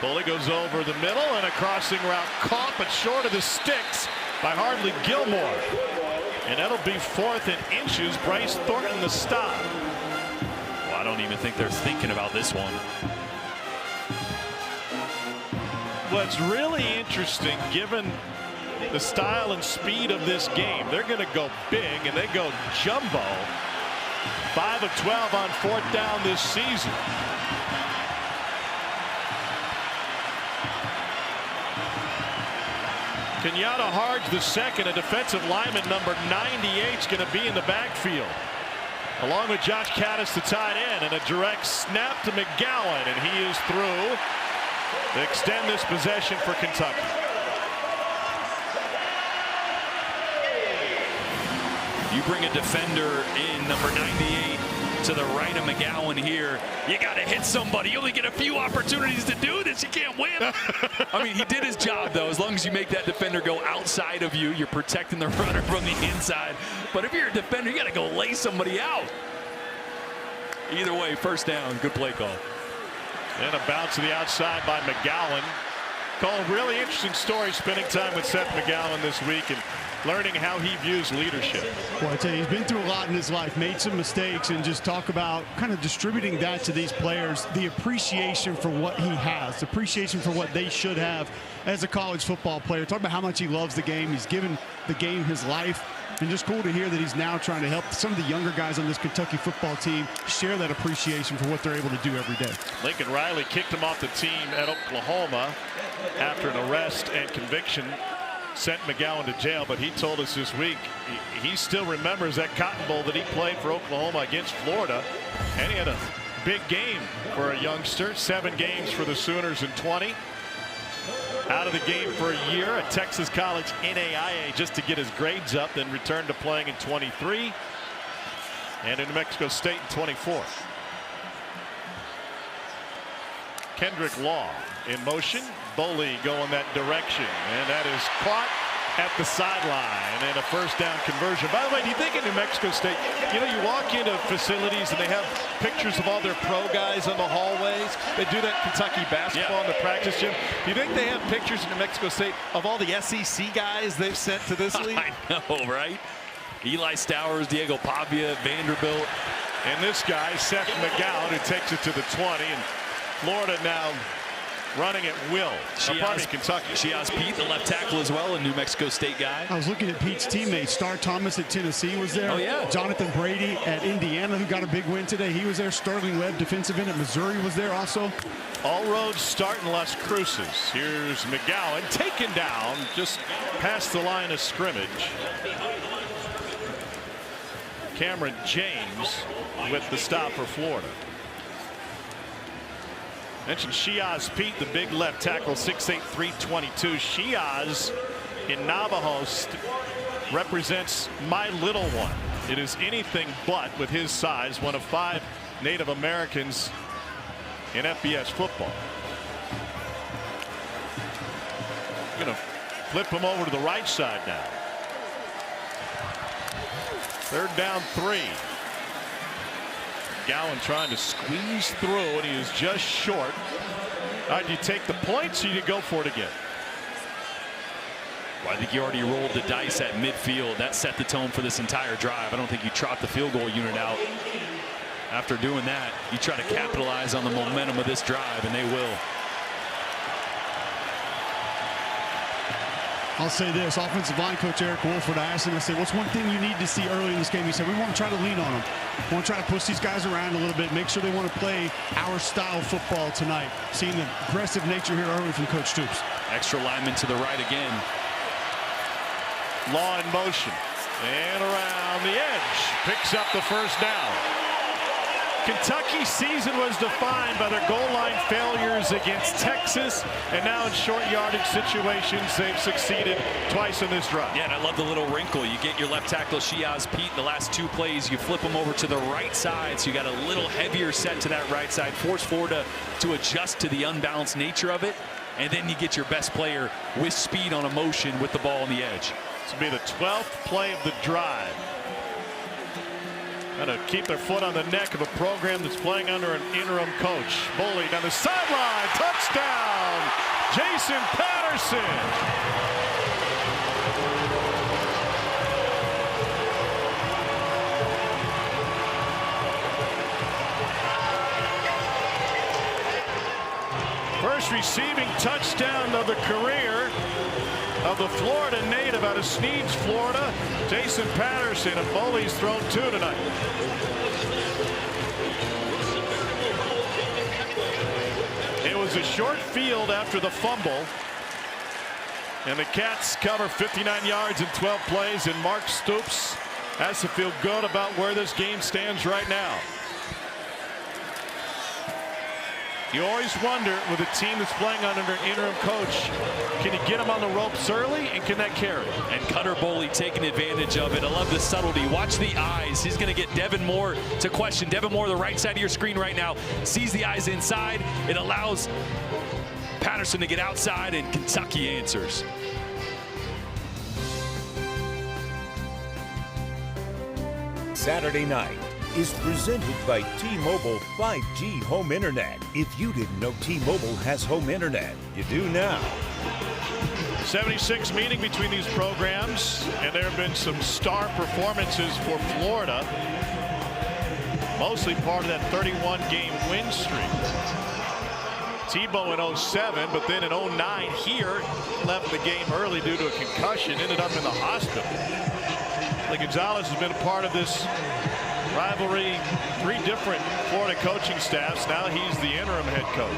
Boley goes over the middle, and a crossing route caught but short of the sticks by Hardly Gilmore. And that'll be 4th and inches. Bryce Thornton the stop. Well, I don't even think they're thinking about this one. What's really interesting, given the style and speed of this game, they're going to go big, and they go jumbo. 5 of 12 on 4th down this season. Kenyatta Harge II, a defensive lineman, number 98, is going to be in the backfield, along with Josh Caddis, the tight end, and a direct snap to McGowan, and he is through to extend this possession for Kentucky. You bring a defender in, number 98, to the right of McGowan here. You got to hit somebody. You only get a few opportunities to do this. You can't win. I mean, he did his job, though. As long as you make that defender go outside of you, you're protecting the runner from the inside. But if you're a defender, you got to go lay somebody out. Either way, 1st down. Good play call. And a bounce to the outside by McGowan. Cole, really interesting story spending time with Seth McGowan this week and learning how he views leadership. Well, I tell you, he's been through a lot in his life, made some mistakes, and just talk about kind of distributing that to these players, the appreciation for what he has, the appreciation for what they should have as a college football player. Talk about how much he loves the game. He's given the game his life. And just cool to hear that he's now trying to help some of the younger guys on this Kentucky football team share that appreciation for what they're able to do every day. Lincoln Riley kicked him off the team at Oklahoma after an arrest and conviction sent McGowan to jail, but he told us this week he still remembers that Cotton Bowl that he played for Oklahoma against Florida, and he had a big game for a youngster. 7 games for the Sooners in 20. Out of the game for a year at Texas College NAIA just to get his grades up, then returned to playing in 23 and in New Mexico State in 24. Kendrick Law in motion. Boley going that direction, and that is caught at the sideline, and a 1st down conversion. By the way, do you think in New Mexico State, you know, you walk into facilities and they have pictures of all their pro guys in the hallways? They do that in Kentucky basketball in the practice gym. Do you think they have pictures in New Mexico State of all the SEC guys they've sent to this league? I know, right? Eli Stowers, Diego Pavia, Vanderbilt. And this guy, Seth McGowan, who takes it to the 20, and Florida now running at will. Kentucky. Pete, the left tackle as well, a New Mexico State guy. I was looking at Pete's teammates. Star Thomas at Tennessee was there. Oh, yeah. Jonathan Brady at Indiana, who got a big win today. He was there. Sterling Webb, defensive end at Missouri, was there also. All roads start in Las Cruces. Here's McGowan taken down just past the line of scrimmage. Cameron James with the stop for Florida. Mentioned Shiaz Pete, the big left tackle, 6'8", 322. Shiaz in Navajo represents my little one. It is anything but, with his size, one of 5 Native Americans in FBS football. Going to flip him over to the right side now. 3rd down 3. Gowan trying to squeeze through, and he is just short. Do you take the points, or you go for it again? Well, I think you already rolled the dice at midfield. That set the tone for this entire drive. I don't think you trot the field goal unit out. After doing that, you try to capitalize on the momentum of this drive, and they will. I'll say this, offensive line coach Eric Wolford, I asked him, I said, what's one thing you need to see early in this game? He said, we want to try to lean on them. We want to try to push these guys around a little bit, make sure they want to play our style football tonight. Seeing the aggressive nature here early from Coach Stoops. Extra lineman to the right again. Law in motion. And around the edge. Picks up the 1st down. Kentucky's season was defined by their goal line failures against Texas, and now in short yardage situations they've succeeded twice in this drive. Yeah, and I love the little wrinkle. You get your left tackle Shiaz Pete in the last 2 plays. You flip him over to the right side, so you got a little heavier set to that right side. Force Florida to adjust to the unbalanced nature of it, and then you get your best player with speed on a motion with the ball on the edge. This will be the 12th play of the drive. Going to keep their foot on the neck of a program that's playing under an interim coach. Boley down the sideline. Touchdown, Jason Patterson. First receiving touchdown of the career of the Florida native out of Sneads, Florida, Jason Patterson, and Boley's thrown 2 tonight. It was a short field after the fumble, and the Cats cover 59 yards in 12 plays, and Mark Stoops has to feel good about where this game stands right now. You always wonder with a team that's playing under an interim coach, can you get them on the ropes early, and can that carry? And Cutter Boley taking advantage of it. I love the subtlety. Watch the eyes. He's going to get Devin Moore to question. Devin Moore, the right side of your screen right now, sees the eyes inside. It allows Patterson to get outside, and Kentucky answers. Saturday night is presented by T-Mobile 5G Home Internet. If you didn't know T-Mobile has home internet, you do now. 76 meeting between these programs, and there have been some star performances for Florida. Mostly part of that 31-game win streak. Tebow in 07, but then in 09 here, left the game early due to a concussion, ended up in the hospital. Gonzalez has been a part of this rivalry, 3 different Florida coaching staffs. Now he's the interim head coach.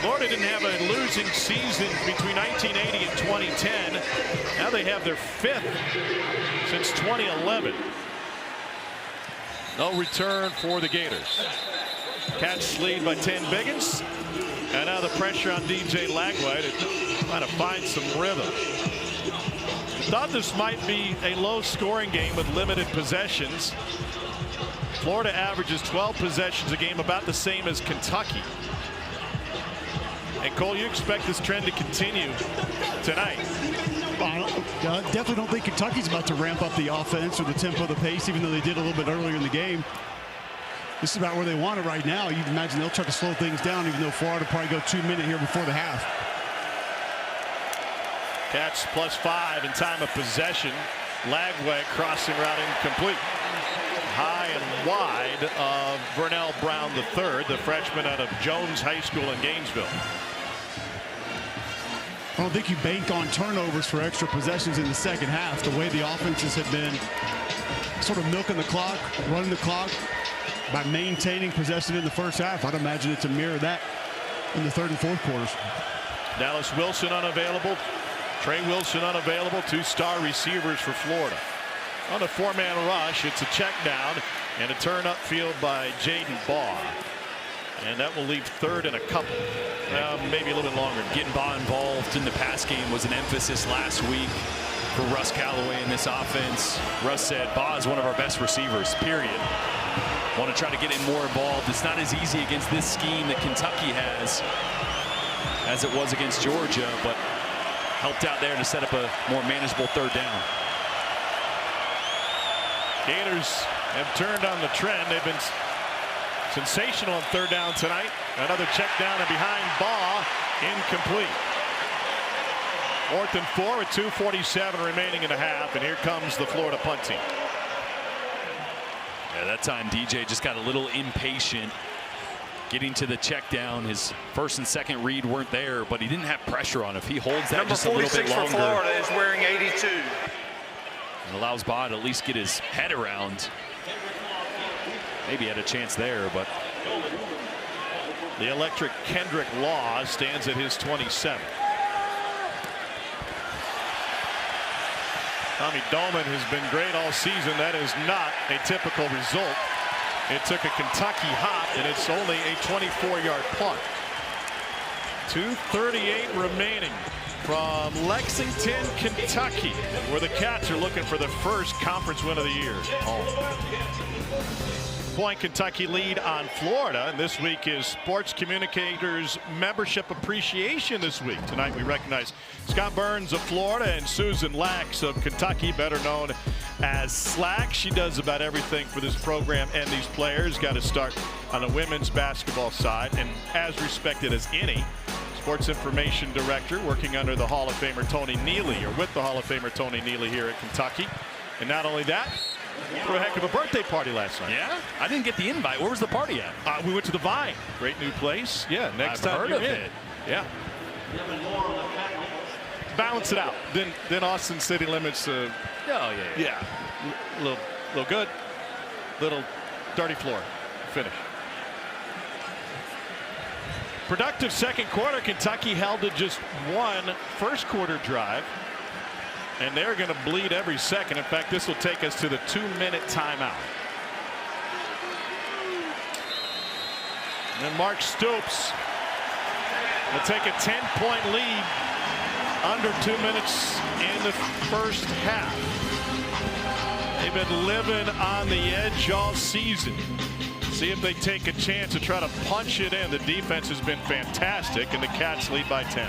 Florida didn't have a losing season between 1980 and 2010. Now they have their 5th since 2011. No return for the Gators. Cats lead by 10 biggins. And now the pressure on DJ Lagway to try to find some rhythm. Thought this might be a low-scoring game with limited possessions. Florida averages 12 possessions a game, about the same as Kentucky. And Cole, you expect this trend to continue tonight? I definitely don't think Kentucky's about to ramp up the offense or the tempo, the pace, even though they did a little bit earlier in the game. This is about where they want it right now. You'd imagine they'll try to slow things down, even though Florida probably go 2 minutes here before the half. Cats +5 in time of possession. Lagway crossing route incomplete. high and wide of Vernell Brown III, the freshman out of Jones High School in Gainesville. I don't think you bank on turnovers for extra possessions in the second half. The way the offenses have been sort of milking the clock, running the clock by maintaining possession in the first half. I'd imagine it's a mirror of that in the third and fourth quarters. Dallas Wilson unavailable. Trey Wilson unavailable. 2 star receivers for Florida. On a 4-man rush, it's a check down and a turn upfield by Jaden Baugh. And that will leave third and a couple. Maybe a little bit longer. Getting Baugh involved in the pass game was an emphasis last week for Russ Callaway in this offense. Russ said Baugh is one of our best receivers, period. Want to try to get him more involved. It's not as easy against this scheme that Kentucky has as it was against Georgia, but helped out there to set up a more manageable third down. Gators have turned on the trend. They've been sensational on third down tonight. Another check down and behind Baugh, incomplete. 4th and 4 with 2:47 remaining in the half, and here comes the Florida punt team. Yeah, that time DJ just got a little impatient getting to the check down. His first and second read weren't there, but he didn't have pressure on it. If he holds that just a little bit longer. Number 46 for Florida is wearing 82. It allows Baugh to at least get his head around. Maybe had a chance there, but the electric Kendrick Law stands at his 27. Tommy Dolman has been great all season. That is not a typical result. It took a Kentucky hop, and it's only a 24-yard punt. 2:38 remaining from Lexington, Kentucky, where the Cats are looking for the first conference win of the year. Point Kentucky lead on Florida, and this week is Sports Communicators Membership Appreciation this week. Tonight we recognize Scott Burns of Florida and Susan Lax of Kentucky, better known as Slack. She does about everything for this program and these players. Got to start on the women's basketball side, and as respected as any sports information director working under the Hall of Famer Tony Neely, or with the Hall of Famer Tony Neely here at Kentucky. And not only that, threw a heck of a birthday party last night. Yeah, I didn't get the invite. Where was the party at? We went to the Vine. Great new place. Yeah, next time heard you're of in. it. Yeah. Balance it out. Then Austin city limits. Yeah. Little good. Little dirty floor. Finish. Productive second quarter. Kentucky held to just one first quarter drive. And they're going to bleed every second. In fact, this will take us to the 2-minute timeout. And then Mark Stoops will take a 10-point lead under 2 minutes in the first half. They've been living on the edge all season. See if they take a chance to try to punch it in. The defense has been fantastic, and the Cats lead by 10.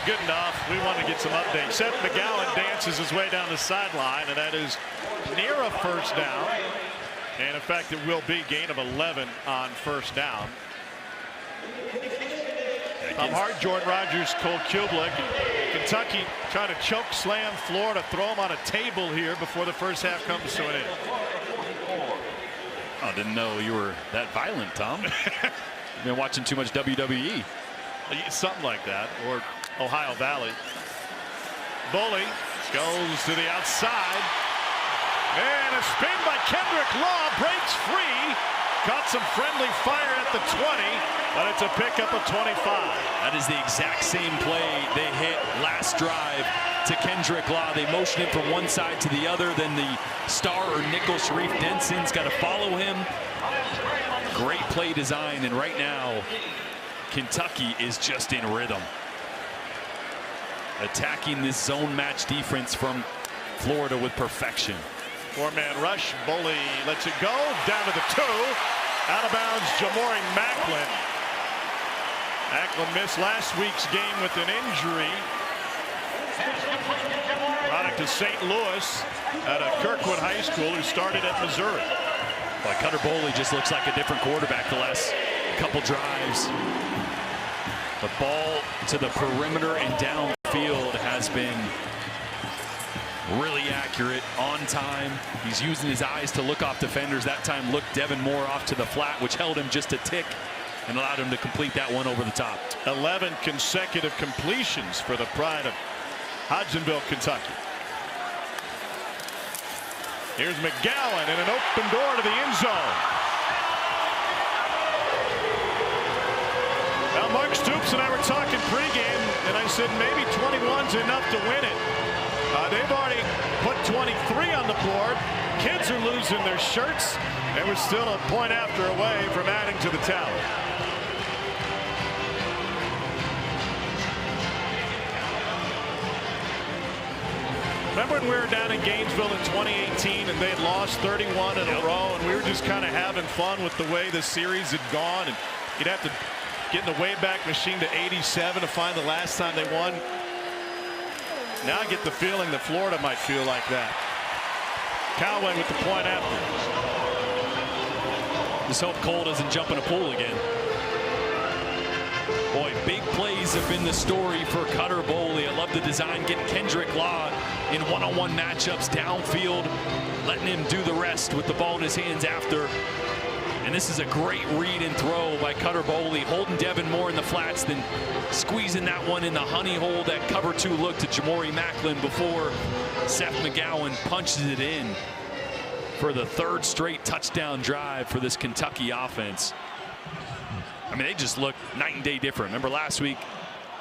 Good enough. We want to get some updates. Seth McGowan dances his way down the sideline, and that is near a first down. And in fact, it will be gain of 11 on first down. Hard, Jordan Rogers, Cole Kublik. Kentucky trying to choke slam Florida, throw them on a table here before the first half comes to an end. Oh, didn't know you were that violent, Tom. You've been watching too much WWE. Something like that, or Ohio Valley. Boley goes to the outside, and a spin by Kendrick Law, breaks free, got some friendly fire at the 20, But it's a pickup of 25. That is the exact same play they hit last drive to Kendrick Law. They motion him from one side to the other. Then the star or nickel Sharif Denson's got to follow him. Great play design. And right now, Kentucky is just in rhythm. Attacking this zone match defense from Florida with perfection. Four-man rush. Boley lets it go. Down to the 2. Out of bounds, Jamori Macklin. Macklin missed last week's game with an injury. Product of St. Louis out of Kirkwood High School, who started at Missouri. Boy, Cutter Boley just looks like a different quarterback the last couple drives. The ball to the perimeter and downfield has been really accurate, on time. He's using his eyes to look off defenders. That time looked Devin Moore off to the flat, which held him just a tick and allowed him to complete that one over the top. 11 consecutive completions for the pride of Hodgenville, Kentucky. Here's McGowan and an open door to the end zone. Now Mark Stoops and I were talking pregame, and I said maybe 21's enough to win it. They've already put 23 on the board. Kids are losing their shirts, and we're still a point after away from adding to the tally. Remember when we were down in Gainesville in 2018 and they had lost 31 in a row, and we were just kind of having fun with the way the series had gone, and you'd have to get in the Wayback Machine to 87 to find the last time they won. Now I get the feeling that Florida might feel like that. Callaway with the point after. Just hope Cole doesn't jump in a pool again. Boy, big plays have been the story for Cutter Boley. I love the design, getting Kendrick Law in one-on-one matchups downfield, letting him do the rest with the ball in his hands after. And this is a great read and throw by Cutter Boley, holding Devin Moore in the flats, then squeezing that one in the honey hole, that cover 2 look to Jamori Macklin before Seth McGowan punches it in for the 3rd straight touchdown drive for this Kentucky offense. I mean, they just look night and day different. Remember last week,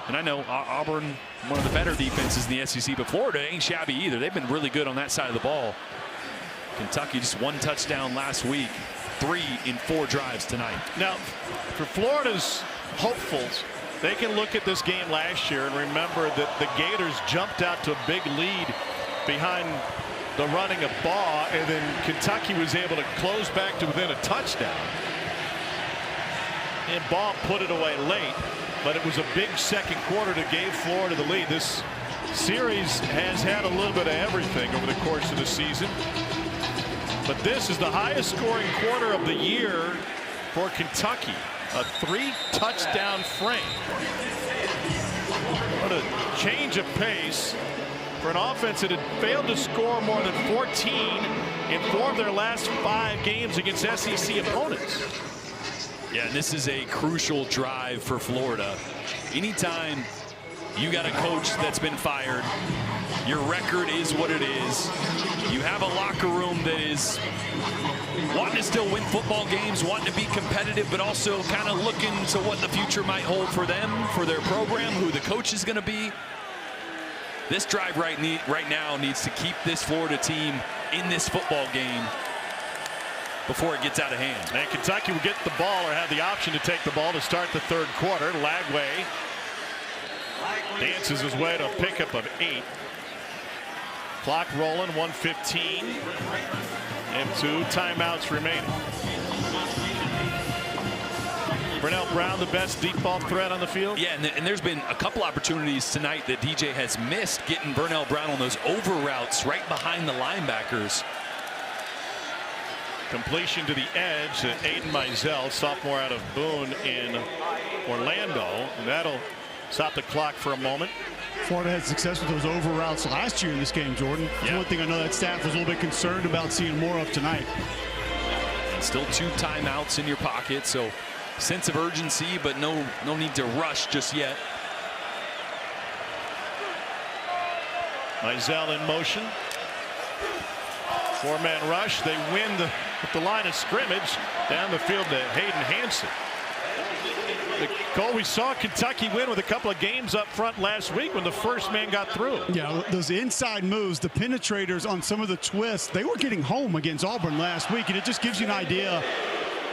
and I know Auburn, one of the better defenses in the SEC, but Florida ain't shabby either. They've been really good on that side of the ball. Kentucky just 1 touchdown last week. 3 in 4 drives tonight. Now, for Florida's hopefuls, they can look at this game last year and remember that the Gators jumped out to a big lead behind the running of Baugh, and then Kentucky was able to close back to within a touchdown. And Baugh put it away late, but it was a big second quarter that gave Florida the lead. This series has had a little bit of everything over the course of the season. But this is the highest scoring quarter of the year for Kentucky. A 3-touchdown frame. What a change of pace for an offense that had failed to score more than 14 in 4 of their last 5 games against SEC opponents. Yeah, and this is a crucial drive for Florida. Anytime you got a coach that's been fired, your record is what it is. You have a locker room that is wanting to still win football games, wanting to be competitive, but also kind of looking to what the future might hold for them, for their program, who the coach is going to be. This drive right now needs to keep this Florida team in this football game before it gets out of hand. And Kentucky will get the ball, or have the option to take the ball to start the 3rd quarter. Lagway dances his way to a pickup of 8. Clock rolling, 1:15, and 2 timeouts remaining. Vernell Brown, the best deep ball threat on the field. Yeah, and there's been a couple opportunities tonight that DJ has missed, getting Vernell Brown on those over routes right behind the linebackers. Completion to the edge to Aiden Mizell, sophomore out of Boone in Orlando, and that'll stop the clock for a moment. Florida had success with those over routes last year in this game, Jordan. Yeah. One thing I know that staff was a little bit concerned about seeing more of tonight. And still 2 timeouts in your pocket, so sense of urgency, but no need to rush just yet. Mizell in motion. 4-man rush. They win the line of scrimmage down the field to Hayden Hansen. Cole, we saw Kentucky win with a couple of games up front last week when the first man got through. Yeah, those inside moves, the penetrators on some of the twists, they were getting home against Auburn last week, and it just gives you an idea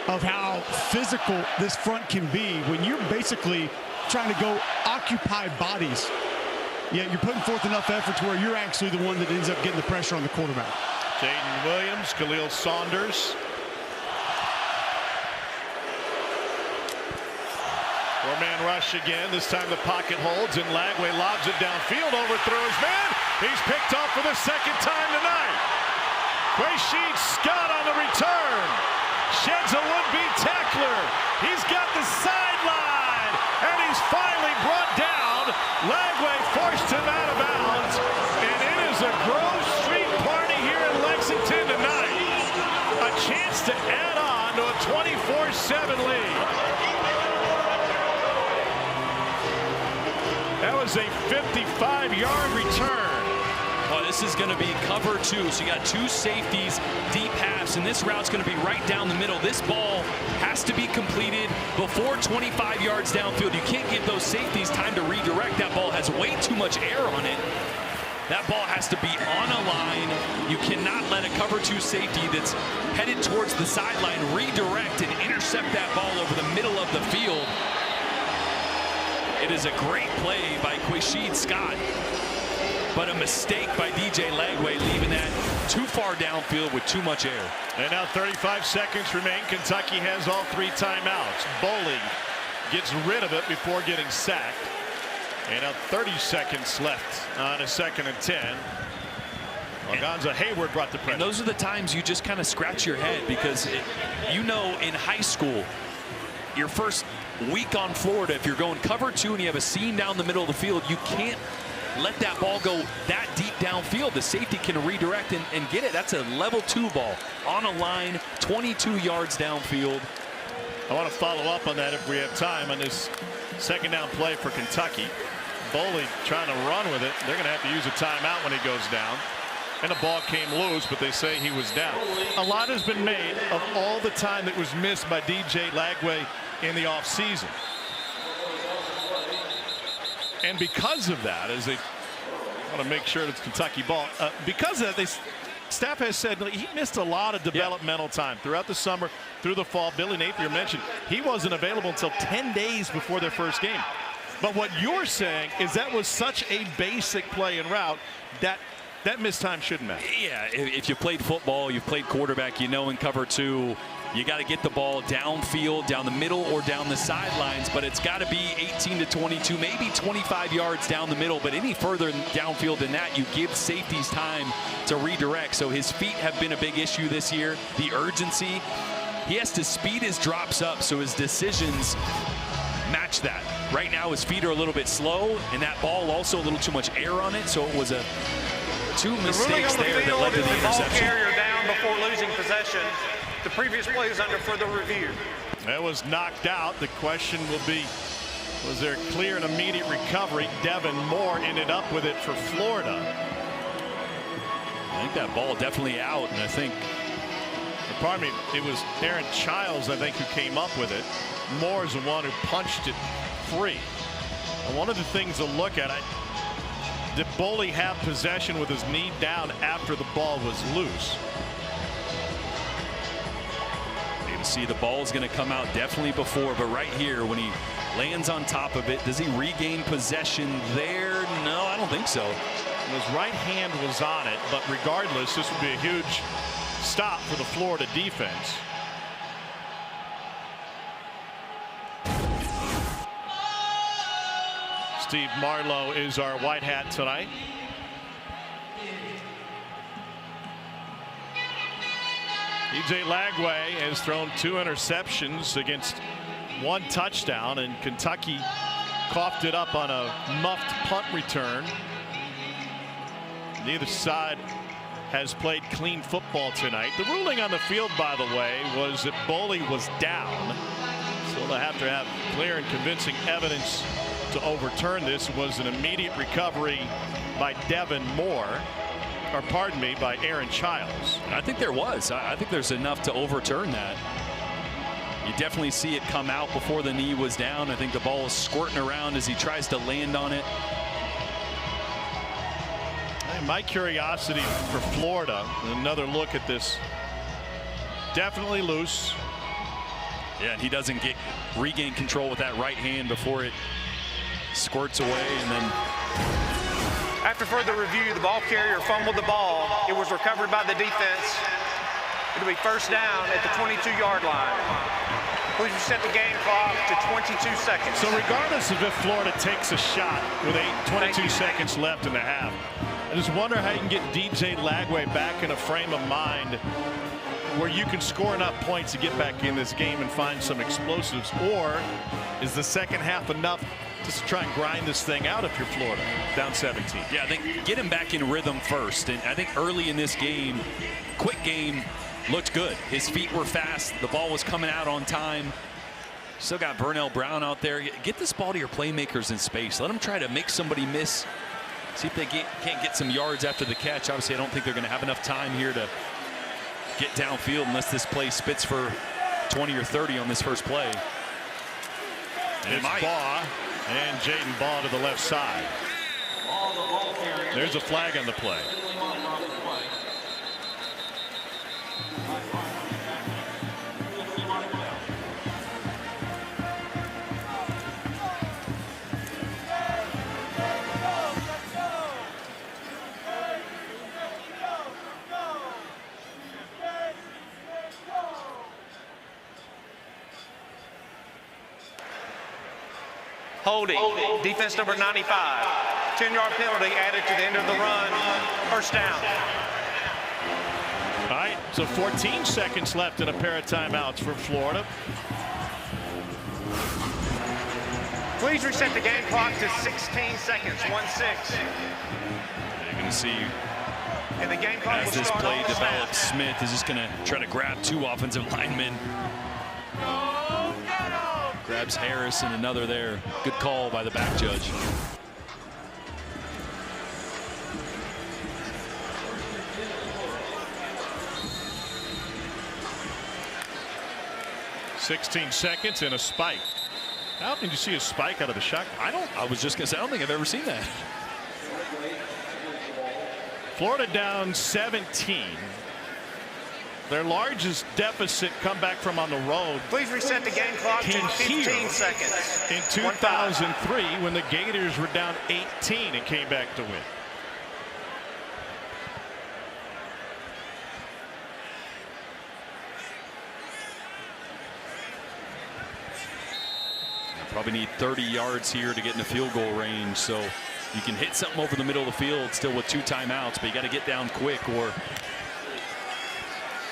of how physical this front can be when you're basically trying to go occupy bodies. Yeah, you're putting forth enough effort to where you're actually the one that ends up getting the pressure on the quarterback. Jaden Williams, Khalil Saunders. Four-man rush again. This time the pocket holds, and Lagway lobs it downfield, overthrows his man. He's picked off for the second time tonight. Quay'sheed Scott on the return. Sheds a would-be tackler. He's got the sideline, and he's finally brought down. Lagway forced him out of bounds, and it is a Grove Street party here in Lexington tonight. A chance to add on to a 24-7 lead. That was a 55-yard return. Well, this is going to be cover two, so you got two safeties, deep halves, and this route's going to be right down the middle. This ball has to be completed before 25 yards downfield. You can't give those safeties time to redirect. That ball has way too much air on it. That ball has to be on a line. You cannot let a cover two safety that's headed towards the sideline redirect and intercept that ball over the middle of the field. It is a great play by Quay'sheed Scott, but a mistake by DJ Lagway, leaving that too far downfield with too much air. And now 35 seconds remain. Kentucky has all three timeouts. Boley gets rid of it before getting sacked. And now 30 seconds left on a 2nd and 10. Algonza Hayward brought the pressure. And those are the times you just kind of scratch your head, because in high school, your first week on Florida, if you're going cover two and you have a seam down the middle of the field, you can't let that ball go that deep downfield. The safety can redirect and get it. That's a level 2 ball on a line 22 yards downfield. I want to follow up on that if we have time on this second down play for Kentucky. Boley trying to run with it. They're going to have to use a timeout when he goes down. And the ball came loose, but they say he was down. A lot has been made of all the time that was missed by DJ Lagway in the offseason. And because of that, as they want to make sure it's Kentucky ball, because of that, staff has said he missed a lot of developmental time throughout the summer, through the fall. Billy Napier mentioned he wasn't available until 10 days before their first game. But what you're saying is that was such a basic play and route that missed time shouldn't matter. Yeah, if you played football, you've played quarterback, you know in cover two, you got to get the ball downfield, down the middle, or down the sidelines, but it's got to be 18 to 22, maybe 25 yards down the middle, but any further downfield than that, you give safeties time to redirect. So his feet have been a big issue this year. The urgency, he has to speed his drops up so his decisions match that. Right now his feet are a little bit slow, and that ball also a little too much air on it, so it was two mistakes there that led to the interception. Ball carrier down before losing possession. The previous play is under further review. That was knocked out. The question will be, was there clear and immediate recovery? Devin Moore ended up with it for Florida. I think that ball definitely out, and I think, pardon me, it was Aaron Childs, I think, who came up with it. Moore is the one who punched it free. And one of the things to look at, did Boley have possession with his knee down after the ball was loose? You can see the ball is going to come out definitely before, but right here when he lands on top of it, does he regain possession there? No, I don't think so. His right hand was on it, but regardless, this would be a huge stop for the Florida defense. Steve Marlowe is our white hat tonight. DJ Lagway has thrown 2 interceptions against 1 touchdown, and Kentucky coughed it up on a muffed punt return. Neither side has played clean football tonight. The ruling on the field, by the way, was that Boley was down. So they'll have to have clear and convincing evidence to overturn this. It was an immediate recovery by Devin Moore, or pardon me, by Aaron Childs. I think there was. I think there's enough to overturn that. You definitely see it come out before the knee was down. I think the ball is squirting around as he tries to land on it. My curiosity for Florida, another look at this. Definitely loose. Yeah, and he doesn't regain control with that right hand before it squirts away, and then after further review, the ball carrier fumbled the ball. It was recovered by the defense. It'll be first down at the 22-yard line. Please reset the game clock to 22 seconds. So regardless of if Florida takes a shot with 22 seconds left in the half, I just wonder how you can get DJ Lagway back in a frame of mind where you can score enough points to get back in this game and find some explosives. Or is the second half enough just to try and grind this thing out if you're Florida down 17? Yeah, I think get him back in rhythm first. And I think early in this game, Quay'sheed looked good. His feet were fast. The ball was coming out on time. Still got Vernell Brown out there. Get this ball to your playmakers in space. Let them try to make somebody miss. See if they can't get some yards after the catch. Obviously, I don't think they're going to have enough time here to get downfield unless this play spits for 20 or 30 on this first play. And it's Baugh and Jaden Baugh to the left side. There's a flag on the play. Holding. Defense number 95. 10-yard penalty added to the end of the run. First down. All right, so 14 seconds left in a pair of timeouts for Florida. Please reset the game clock to 16 seconds. 1-6. You're going to see and the game clock as this play develops, Smith is just going to try to grab two offensive linemen. Grabs Harris and another there. Good call by the back judge. "16 seconds and a spike." How did you see a spike out of the shot? I was just going to say, I don't think I've ever seen that. Florida down 17. Their largest deficit come back from on the road. Please reset the game clock to 15 seconds. In 2003, when the Gators were down 18 and came back to win. Probably need 30 yards here to get in the field goal range, so you can hit something over the middle of the field still with 2 timeouts, but you got to get down quick or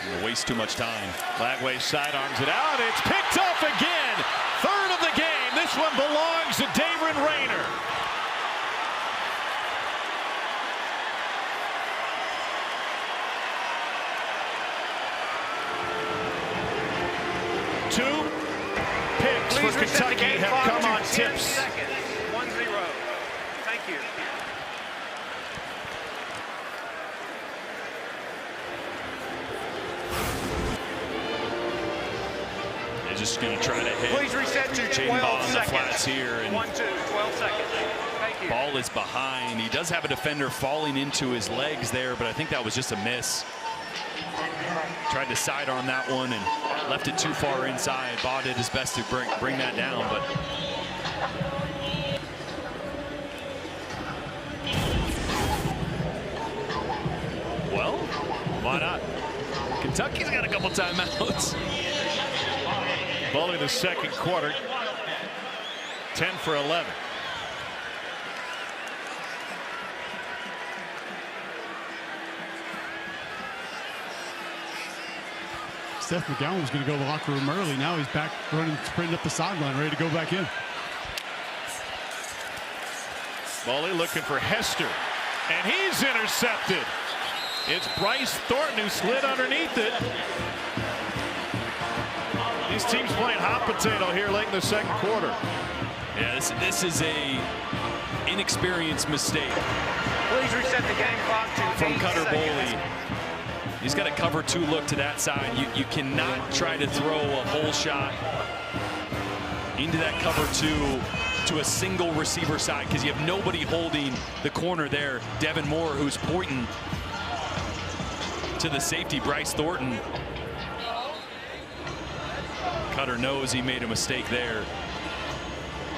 you'll waste too much time. Lagway sidearms it out. It's picked up again. Third of the game. This one belongs to Daveren Rayner. Two picks for Kentucky have come on tips. 1-0. Thank you. They're just going to try to hit. Please reset to Jaden 12 Baugh on the seconds. flats here. And 1-2, 12 seconds. Thank you. Ball is behind. He does have a defender falling into his legs there, but I think that was just a miss. Tried to sidearm that one and left it too far inside. Baugh did his best to bring that down, but well, why not? Kentucky's got a couple timeouts. Boley the second quarter, 10 for 11. Seth McGowan was going to go to the locker room early. Now he's back running, sprinting up the sideline, ready to go back in. Boley looking for Hester, and he's intercepted. It's Bryce Thornton who slid underneath it. These teams playing hot potato here late in the second quarter. Yeah, this is a inexperienced mistake Please reset the game clock to from 8 Cutter seconds. Boley. He's got a cover 2 look to that side. You cannot try to throw a hole shot into that cover 2 to a single receiver side because you have nobody holding the corner there. Devin Moore, who's pointing to the safety, Bryce Thornton. Cutter knows he made a mistake there.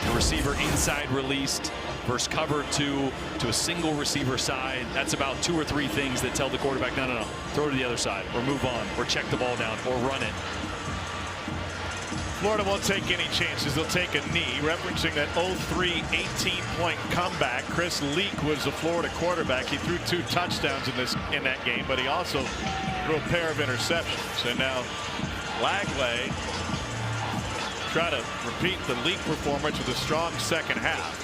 The receiver inside released versus cover 2 to a single receiver side. That's about 2 or 3 things that tell the quarterback, no, throw to the other side, or move on, or check the ball down, or run it. Florida won't take any chances. They'll take a knee, referencing that 0-3 18-point comeback. Chris Leak was the Florida quarterback. He threw 2 touchdowns in that game, but he also threw a pair of interceptions. And now Lagway try to repeat the Leak performance with a strong second half.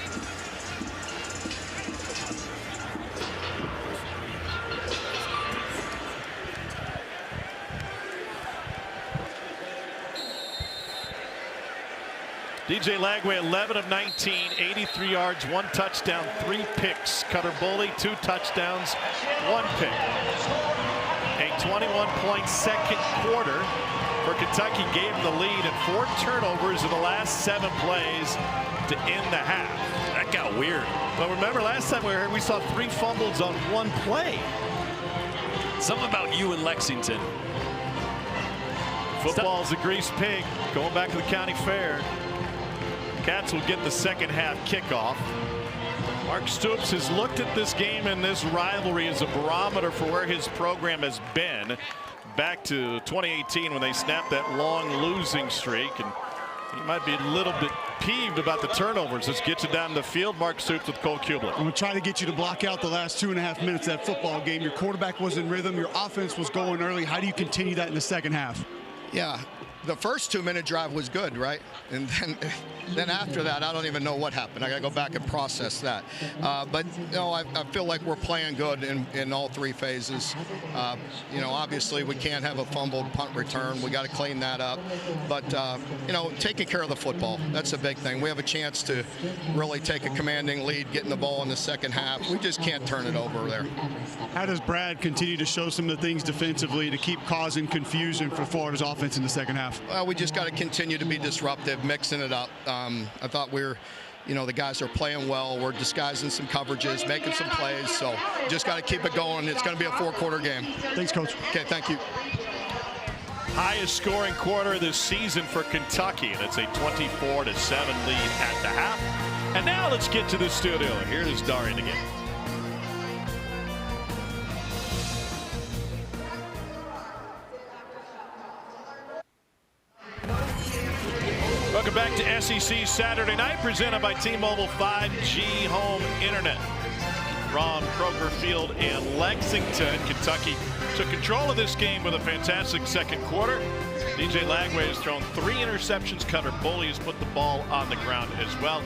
DJ Lagway 11 of 19, 83 yards, 1 touchdown, 3 picks. Cutter Boley 2 touchdowns, 1 pick. A 21-point second quarter for Kentucky gave them the lead, and 4 turnovers in the last 7 plays to end the half. That got weird. But remember last time we were here, we saw 3 fumbles on 1 play. Something about you in Lexington. Football's a grease pig. Going back to the county fair. Cats will get the second half kickoff. Mark Stoops has looked at this game and this rivalry as a barometer for where his program has been back to 2018 when they snapped that long losing streak, and he might be a little bit peeved about the turnovers. Let's get you down the field. Mark Stoops with Cole Kubler. I'm going to try to get you to block out the last 2.5 minutes of that football game. Your quarterback was in rhythm. Your offense was going early. How do you continue that in the second half? Yeah, the first 2-minute drive was good, right? And then after that, I don't even know what happened. I got to go back and process that. But you know, I feel like we're playing good in all 3 phases. You know, obviously we can't have a fumbled punt return. We got to clean that up. But you know, taking care of the football, that's a big thing. We have a chance to really take a commanding lead, getting the ball in the second half. We just can't turn it over there. How does Brad continue to show some of the things defensively to keep causing confusion for Florida's offense in the second half? Well, we just got to continue to be disruptive, mixing it up. I thought you know, the guys are playing well. We're disguising some coverages, making some plays. So just got to keep it going. It's going to be a 4-quarter game. Thanks, Coach. Okay, thank you. Highest scoring quarter this season for Kentucky, and it's a 24-7 lead at the half. And now let's get to the studio. Here's Daveren again. Welcome back to SEC Saturday Night, presented by T-Mobile 5G Home Internet. From Kroger Field in Lexington, Kentucky took control of this game with a fantastic second quarter. DJ Lagway has thrown 3 interceptions. Cutter Boley has put the ball on the ground as well.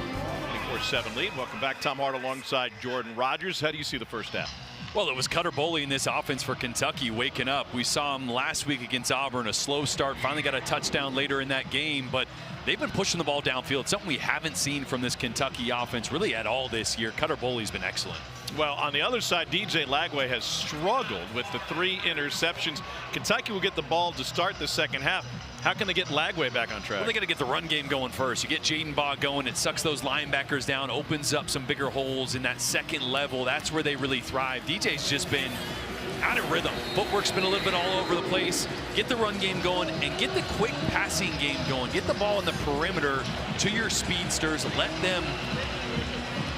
24-7 lead. Welcome back. Tom Hart alongside Jordan Rogers. How do you see the first half? Well, it was Cutter Boley in this offense for Kentucky waking up. We saw him last week against Auburn, a slow start, finally got a touchdown later in that game, but they've been pushing the ball downfield, something we haven't seen from this Kentucky offense really at all this year. Cutter Boley's been excellent. Well, on the other side, DJ Lagway has struggled with the 3 interceptions. Kentucky will get the ball to start the second half. How can they get Lagway back on track? Well, they got to get the run game going first. You get Jaden Baugh going, it sucks those linebackers down, opens up some bigger holes in that second level. That's where they really thrive. DJ's just been out of rhythm. Footwork's been a little bit all over the place. Get the run game going and get the quick passing game going. Get the ball in the perimeter to your speedsters. Let them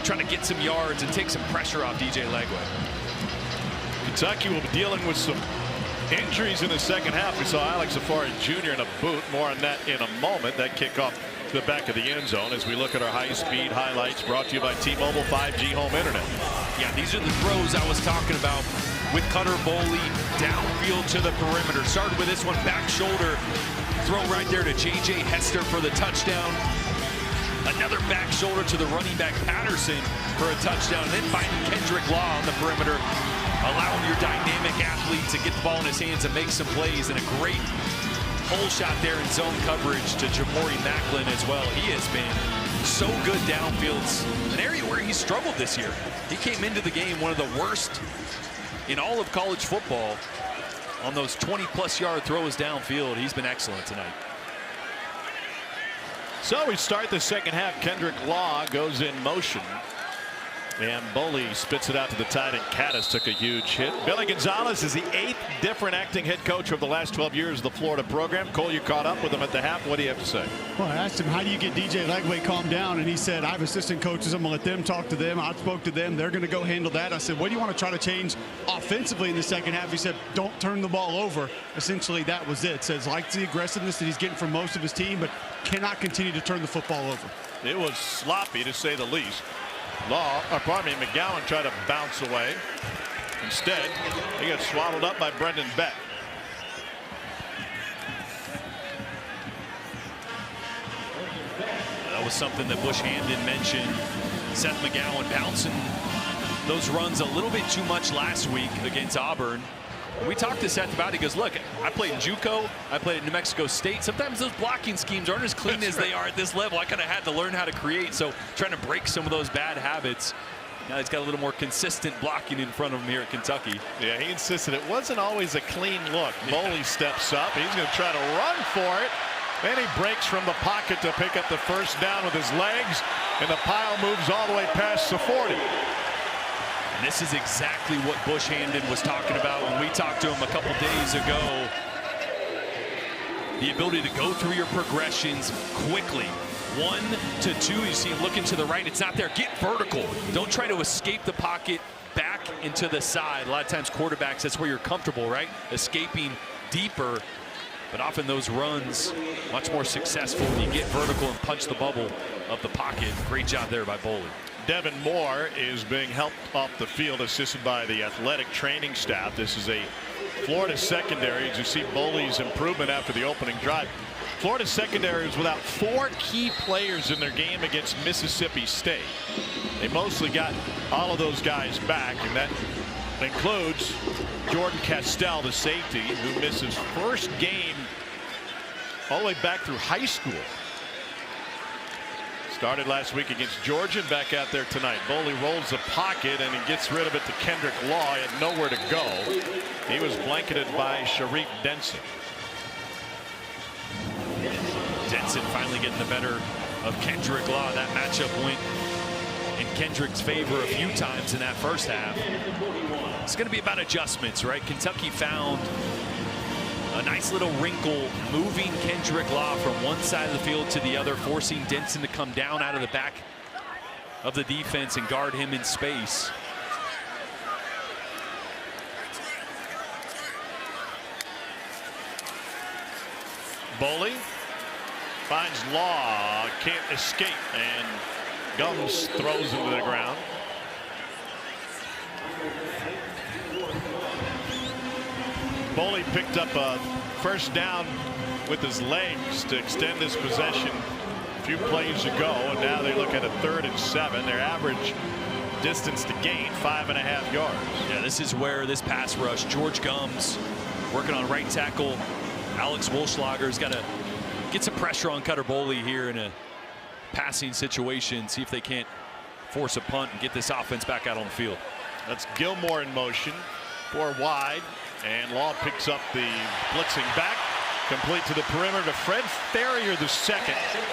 try to get some yards and take some pressure off DJ Lagway. Kentucky will be dealing with some injuries in the second half. We saw Alex Safari Jr. in a boot. More on that in a moment. That kickoff to the back of the end zone as we look at our high-speed highlights brought to you by T-Mobile 5G Home Internet. Yeah, these are the throws I was talking about with Cutter Boley downfield to the perimeter. Started with this one, back shoulder throw right there to J.J. Hester for the touchdown. Another back shoulder to the running back Patterson for a touchdown. And then finding Kendrick Law on the perimeter, allowing your dynamic athlete to get the ball in his hands and make some plays. And a great hole shot there in zone coverage to Jamori Macklin as well. He has been so good downfield. An area where he struggled this year. He came into the game one of the worst in all of college football on those 20-plus yard throws downfield. He's been excellent tonight. So we start the second half. Kendrick Law goes in motion. And Boley spits it out to the tight end. Caddis took a huge hit. Billy Gonzalez is the 8th different acting head coach of the last 12 years of the Florida program. Cole, you caught up with him at the half. What do you have to say? Well, I asked him, how do you get DJ Legway calmed down? And he said, I have assistant coaches. I'm going to let them talk to them. I spoke to them. They're going to go handle that. I said, what do you want to try to change offensively in the second half? He said, don't turn the ball over. Essentially, that was it. Says, likes the aggressiveness that he's getting from most of his team, but cannot continue to turn the football over. It was sloppy, to say the least. McGowan tried to bounce away. Instead, he got swallowed up by Brendan Beck. That was something that Bush Hamden mentioned. Seth McGowan bouncing those runs a little bit too much last week against Auburn. We talked to Seth about it. He goes, look, I played in JUCO. I played at New Mexico State. Sometimes those blocking schemes aren't as clean as they are at this level. I kind of had to learn how to create. So trying to break some of those bad habits. Now he's got a little more consistent blocking in front of him here at Kentucky. Yeah, he insisted it wasn't always a clean look. Boley steps up. He's going to try to run for it. Then he breaks from the pocket to pick up the first down with his legs. And the pile moves all the way past the 40. And this is exactly what Bush Hamden was talking about when we talked to him a couple days ago. The ability to go through your progressions quickly. 1 to 2, you see him looking to the right. It's not there. Get vertical. Don't try to escape the pocket back into the side. A lot of times quarterbacks, that's where you're comfortable, right? Escaping deeper. But often those runs much more successful when you get vertical and punch the bubble of the pocket. Great job there by Boley. Devin Moore is being helped off the field, assisted by the athletic training staff. This is a Florida secondary. As you see Boley's improvement after the opening drive. Florida secondary is without 4 key players in their game against Mississippi State. They mostly got all of those guys back, and that includes Jordan Castell, the safety, who missed his first game all the way back through high school. Started last week against Georgia, and back out there tonight. Boley rolls the pocket, and he gets rid of it to Kendrick Law. He had nowhere to go. He was blanketed by Sharif Denson. Denson finally getting the better of Kendrick Law. That matchup went in Kendrick's favor a few times in that first half. It's going to be about adjustments, right? Kentucky found a nice little wrinkle moving Kendrick Law from one side of the field to the other, forcing Denson to come down out of the back of the defense and guard him in space. Boley finds Law, can't escape, and Gums throws him to the ground. Boley picked up a first down with his legs to extend this possession a few plays ago, and now they look at a 3rd and 7. Their average distance to gain 5.5 yards. Yeah, this is where this pass rush, George Gums working on right tackle. Alex Wolschlager's got to get some pressure on Cutter Boley here in a passing situation, see if they can't force a punt and get this offense back out on the field. That's Gilmore in motion, 4 wide, and Law picks up the blitzing back, complete to the perimeter to Fred Ferrier II,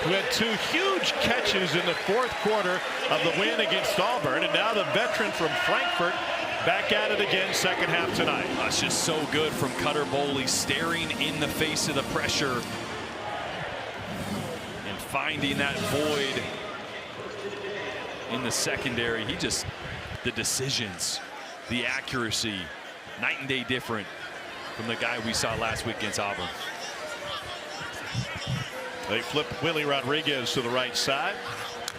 who had 2 huge catches in the 4th quarter of the win against Auburn, and now the veteran from Frankfurt back at it again second half tonight. That's just so good from Cutter Boley, staring in the face of the pressure and finding that void in the secondary. He just, the decisions, the accuracy, night and day different from the guy we saw last week against Auburn. They flip Willie Rodriguez to the right side.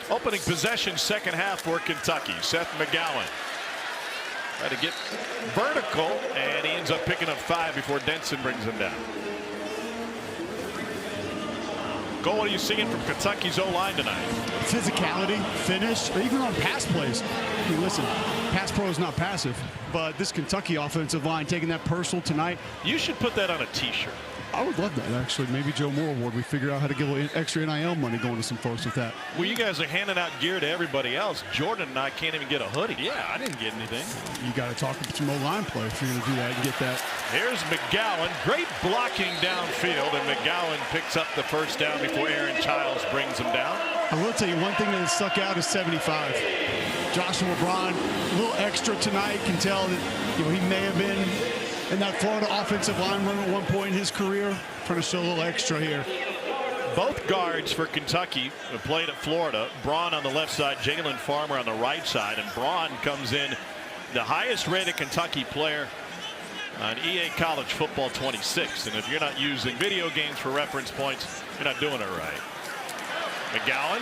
Opening possession second half for Kentucky. Seth McGowan tried to get vertical, and he ends up picking up 5 before Denson brings him down. Cole, what are you seeing from Kentucky's O-line tonight? Physicality, finish, or even on pass plays. I mean, listen, pass pro is not passive, but this Kentucky offensive line taking that personal tonight. You should put that on a t-shirt. I would love that, actually. Maybe Joe Moore Award. We figure out how to give a little extra NIL money going to some folks with that. Well, you guys are handing out gear to everybody else. Jordan and I can't even get a hoodie. Yeah, I didn't get anything. You got to talk to some O-line play if you're going to do that and get that. Here's McGowan. Great blocking downfield, and McGowan picks up the first down before Aaron Childs brings him down. I will tell you one thing that has stuck out is 75. Joshua Braun, a little extra tonight. Can tell that he may have been in that Florida offensive line run at one point in his career. Trying to show a little extra here. Both guards for Kentucky have played at Florida. Braun on the left side, Jalen Farmer on the right side, and Braun comes in the highest rated Kentucky player on EA College Football 26. And if you're not using video games for reference points, you're not doing it right. McGowan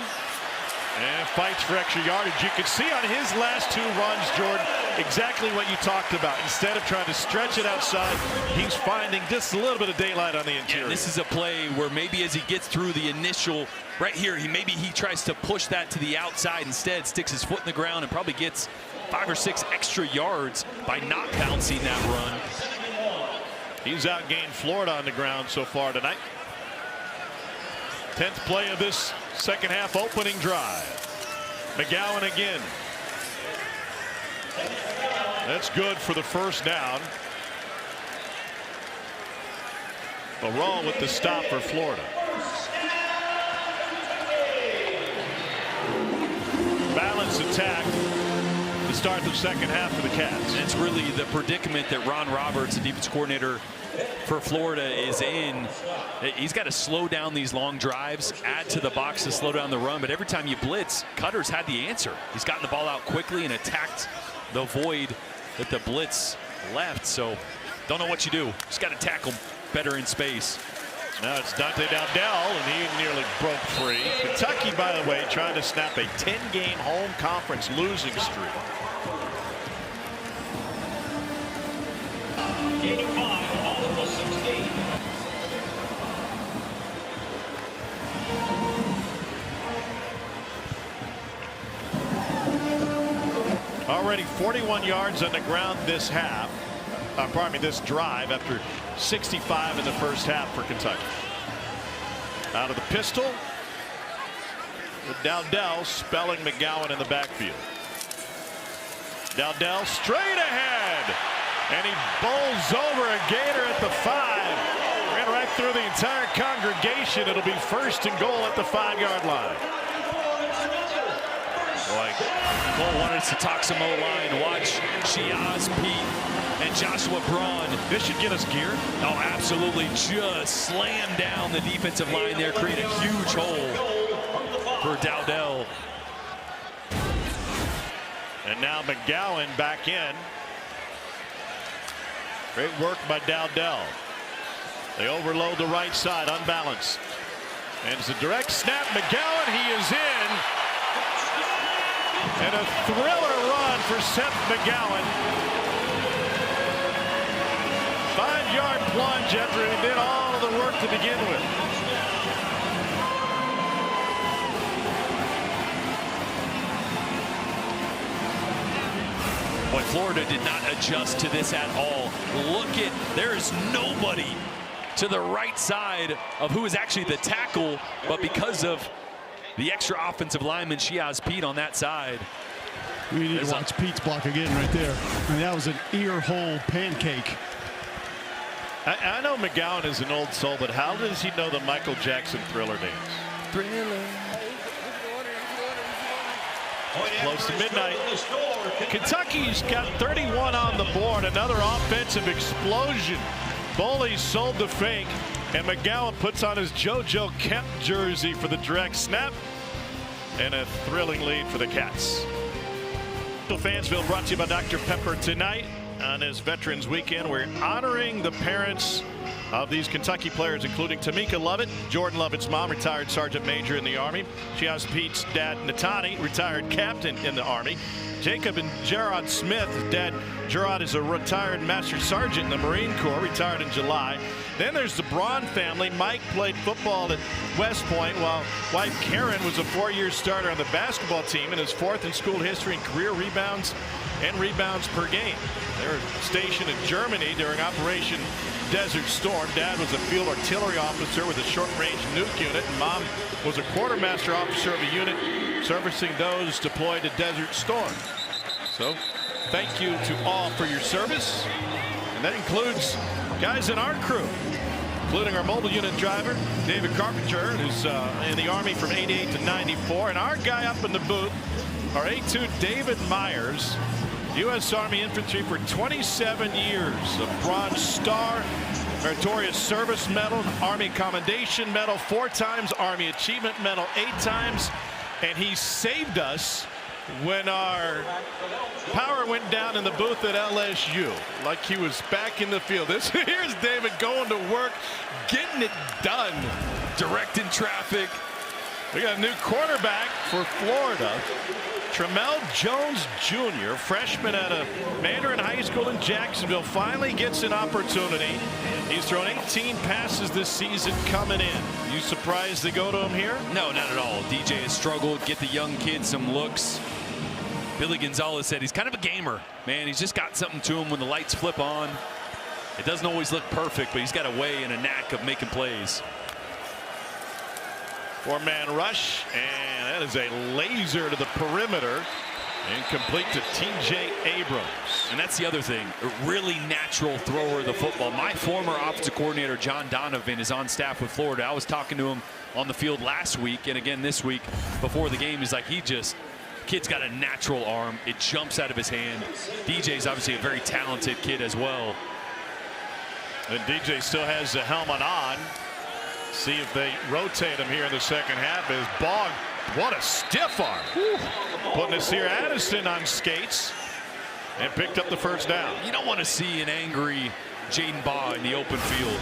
and fights for extra yardage. You can see on his last 2 runs, Jordan, exactly what you talked about. Instead of trying to stretch it outside, he's finding just a little bit of daylight on the interior. Yeah, this is a play where maybe as he gets through the initial right here, maybe he tries to push that to the outside instead, sticks his foot in the ground, and probably gets 5 or 6 extra yards by not bouncing that run. He's outgained Florida on the ground so far tonight. 10th play of this second half opening drive. McGowan again. That's good for the first down. A roll with the stop for Florida. Balanced attack to start the second half for the Cats. It's really the predicament that Ron Roberts, the defense coordinator for Florida, is in. He's got to slow down these long drives, add to the box to slow down the run. But every time you blitz, Cutter's had the answer. He's gotten the ball out quickly and attacked the void that the blitz left. So don't know what you do. Just got to tackle better in space. Now it's Dante Dowdell, and he nearly broke free. Kentucky, by the way, trying to snap a 10-game home conference losing streak. Already 41 yards on the ground this half. This drive after 65 in the first half for Kentucky. Out of the pistol with Dowdell spelling McGowan in the backfield. Dowdell straight ahead, and he bowls over a Gator at the 5. Ran right through the entire congregation. It'll be 1st and goal at the 5-yard line. Boy, Cole wanted to talk some O-line. Watch Shiaz Pete and Joshua Braun. This should get us gear. Oh, absolutely. Just slam down the defensive line there, create a huge hole for Dowdell. And now McGowan back in. Great work by Dowdell. They overload the right side, unbalanced. And it's a direct snap. McGowan, he is in. And a thriller run for Seth McGowan. 5-yard plunge after he did all of the work to begin with. Boy, Florida did not adjust to this at all. There is nobody to the right side of who is actually the tackle, but because of the extra offensive lineman, Shiaz Pete, on that side. We need to watch Pete's block again right there. I mean, that was an ear hole pancake. I know McGowan is an old soul, but how does he know the Michael Jackson Thriller dance? Thriller. Close to midnight. Kentucky's got 31 on the board. Another offensive explosion. Boley sold the fake, and McGowan puts on his JoJo Kemp jersey for the direct snap, and a thrilling lead for the Cats. Fansville brought to you by Dr. Pepper. Tonight on this Veterans Weekend, we're honoring the parents of these Kentucky players, including Tamika Lovett, Jordan Lovett's mom, retired Sergeant Major in the Army. She has Pete's dad, Natani, retired captain in the Army. Jacob and Gerard Smith, his dad Gerard is a retired Master Sergeant in the Marine Corps, retired in July. Then there's the Braun family. Mike played football at West Point, while wife Karen was a 4-year starter on the basketball team and is 4th in school history in career rebounds and rebounds per game. They were stationed in Germany during Operation Desert Storm. Dad was a field artillery officer with a short-range nuke unit, and Mom was a quartermaster officer of a unit servicing those deployed to Desert Storm. So thank you to all for your service, and that includes guys in our crew, including our mobile unit driver, David Carpenter, who's in the Army from 88 to 94, and our guy up in the booth, our A2 David Myers, U.S. Army Infantry for 27 years, a Bronze Star, Meritorious Service Medal, Army Commendation Medal, 4 times, Army Achievement Medal 8 times, and he saved us when our power went down in the booth at LSU, like he was back in the field. Here's David going to work, getting it done. Directing traffic. We got a new quarterback for Florida. Tramel Jones Jr., freshman out of Mandarin High School in Jacksonville, finally gets an opportunity. He's thrown 18 passes this season coming in. You surprised they go to him here? No, not at all. DJ has struggled, get the young kids some looks. Billy Gonzalez said he's kind of a gamer. Man, he's just got something to him when the lights flip on. It doesn't always look perfect, but he's got a way and a knack of making plays. 4-man rush, and that is a laser to the perimeter. Incomplete to TJ Abrams. And that's the other thing, a really natural thrower of the football. My former offensive coordinator, John Donovan, is on staff with Florida. I was talking to him on the field last week and again this week before the game. He's like, kid's got a natural arm. It jumps out of his hand. DJ's obviously a very talented kid as well. And DJ still has the helmet on. See if they rotate him here in the second half. As Bogg, what a stiff arm. Whew. Putting Nasir Addison on skates and picked up the first down. You don't want to see an angry Jaden Baugh in the open field.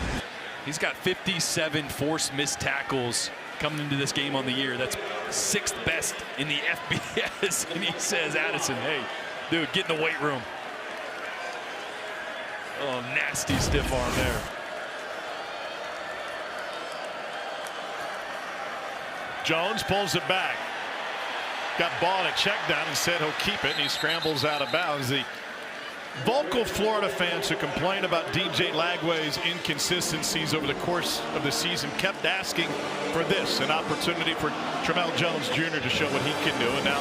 He's got 57 forced missed tackles coming into this game on the year. That's 6th best in the FBS. And he says, Addison, hey, dude, get in the weight room. Oh, nasty stiff arm there. Jones pulls it back. Got ball at a check down and said he'll keep it, and he scrambles out of bounds. The vocal Florida fans who complain about DJ Lagway's inconsistencies over the course of the season kept asking for this, an opportunity for Tramel Jones Jr. to show what he can do. And now,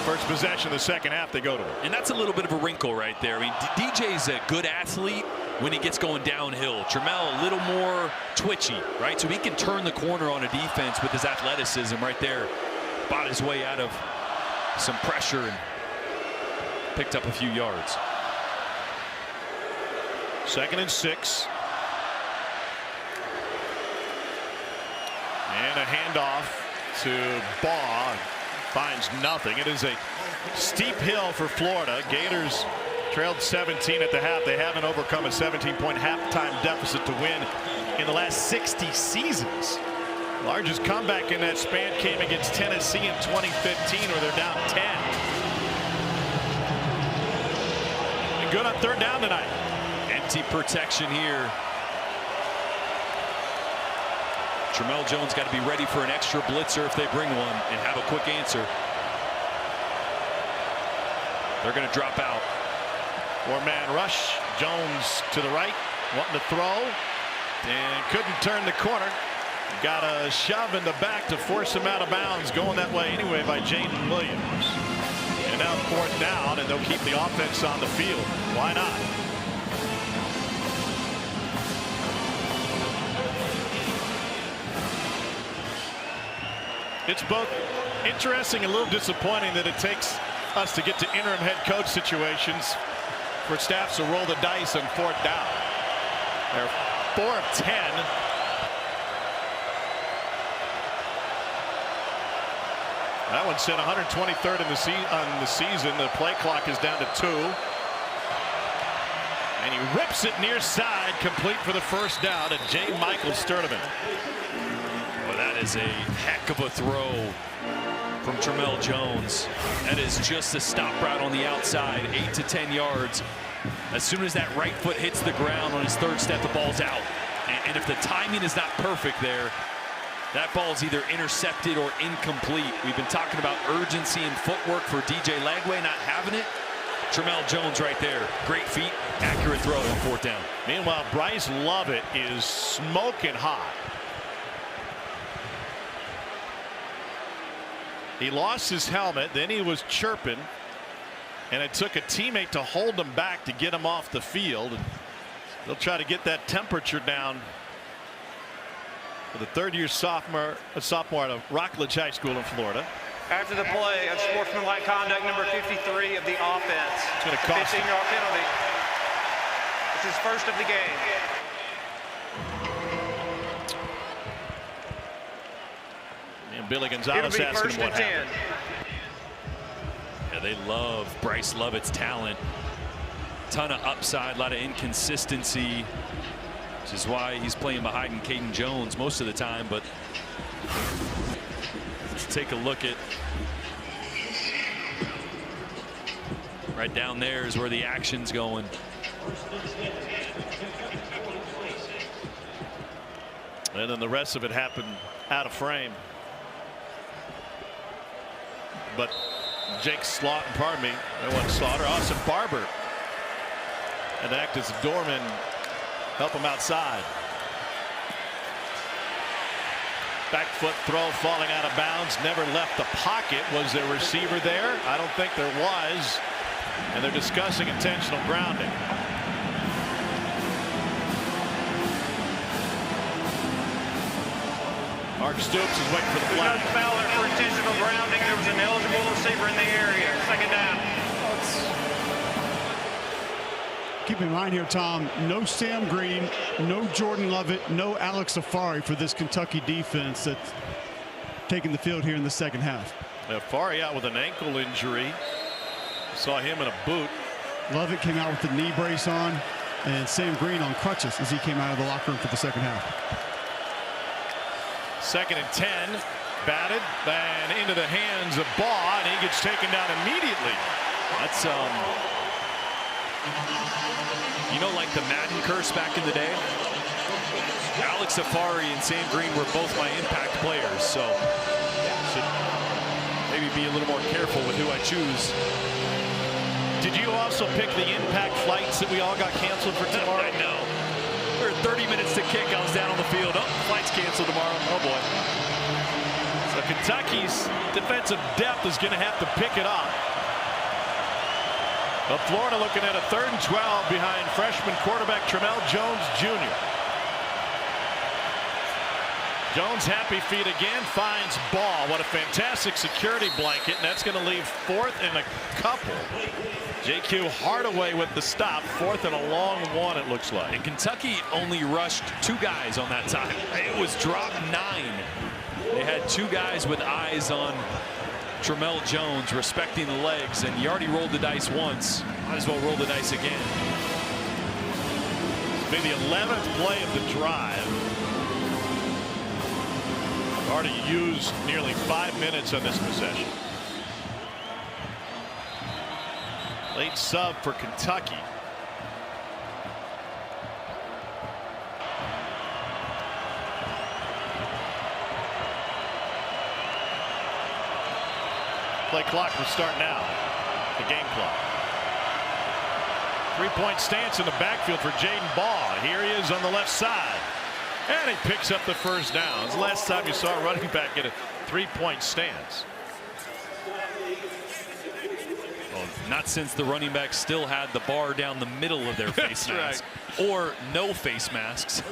first possession of the second half, they go to him. And that's a little bit of a wrinkle right there. I mean, DJ's a good athlete when he gets going downhill. Tramel a little more twitchy, right? So he can turn the corner on a defense with his athleticism right there. Bought his way out of some pressure and picked up a few yards. 2nd and 6. And a handoff to Baugh. Finds nothing. It is a steep hill for Florida. Gators trailed 17 at the half. They haven't overcome a 17-point halftime deficit to win in the last 60 seasons. Largest comeback in that span came against Tennessee in 2015, where they're down 10. And good on 3rd down tonight. Empty protection here. Tramel Jones got to be ready for an extra blitzer if they bring one and have a quick answer. They're going to drop out. 4-man rush. Jones to the right, wanting to throw, and couldn't turn the corner. Got a shove in the back to force him out of bounds, going that way anyway by Jaden Williams. And now 4th down, and they'll keep the offense on the field. Why not? It's both interesting and a little disappointing that it takes us to get to interim head coach situations for staffs to roll the dice on 4th down. They're 4 of 10. That one set 123rd in on the season. The play clock is down to 2. And he rips it near side, complete for the first down to J. Michael Sturdivant. Well, that is a heck of a throw from Tramel Jones. That is just a stop route on the outside, 8 to 10 yards. As soon as that right foot hits the ground on his 3rd step, the ball's out. And if the timing is not perfect there, that ball is either intercepted or incomplete. We've been talking about urgency and footwork for DJ Lagway not having it. Tramel Jones right there. Great feet, accurate throw on 4th down. Meanwhile, Bryce Lovett is smoking hot. He lost his helmet, then he was chirping, and it took a teammate to hold him back to get him off the field. And they'll try to get that temperature down for the 3rd-year sophomore at Rockledge High School in Florida. After the play, unsportsmanlike conduct number 53 of the offense. It's going to cost 15-yard penalty. It's his first of the game. And Billy Gonzalez asking him what happened. Yeah, they love Bryce Lovett's talent. Ton of upside, a lot of inconsistency, which is why he's playing behind Caden Jones most of the time. But let's take a look at right down there is where the action's going. And then the rest of it happened out of frame. But Jake Slaughter, pardon me, that wasn't Slaughter, Austin Barber had to act as a doorman, help him outside. Back foot throw falling out of bounds, never left the pocket. Was there a receiver there? I don't think there was. And they're discussing intentional grounding. Mark Stoops is waiting for the flag. There's no foul there for intentional grounding. There was an eligible receiver in the area. 2nd down. Keep in mind here, Tom, no Sam Green, no Jordan Lovett, no Alex Safari for this Kentucky defense that's taking the field here in the 2nd half. Safari out with an ankle injury. Saw him in a boot. Lovett came out with the knee brace on, and Sam Green on crutches as he came out of the locker room for the 2nd half. 2nd and 10, batted and into the hands of Baugh, and he gets taken down immediately. That's you know, like the Madden curse back in the day. Alex Safari and Sam Green were both my impact players, so should maybe be a little more careful with who I choose. Did you also pick the impact flights that we all got canceled for tomorrow? I know. There were 30 minutes to kick. I was down on the field. Oh, flight's canceled tomorrow. Oh boy. So Kentucky's defensive depth is going to have to pick it up. But Florida looking at a 3rd and 12 behind freshman quarterback Tramel Jones Jr. Jones happy feet again, finds Ball. What a fantastic security blanket, and that's going to leave 4th and a couple. JQ Hardaway with the stop, 4th and a long one, it looks like. And Kentucky only rushed 2 guys on that time. It was drop 9. They had 2 guys with eyes on Tramel Jones, respecting the legs, and you already rolled the dice once. Might as well roll the dice again. It's been the 11th play of the drive. Already used nearly 5 minutes on this possession. Late sub for Kentucky. Play clock will start now. The game clock. 3-point stance in the backfield for Jaden Baugh. Here he is on the left side. And he picks up the 1st down. It's the last time you saw a running back get a 3-point stance. Well, not since the running backs still had the bar down the middle of their face mask. Right. Or no face masks.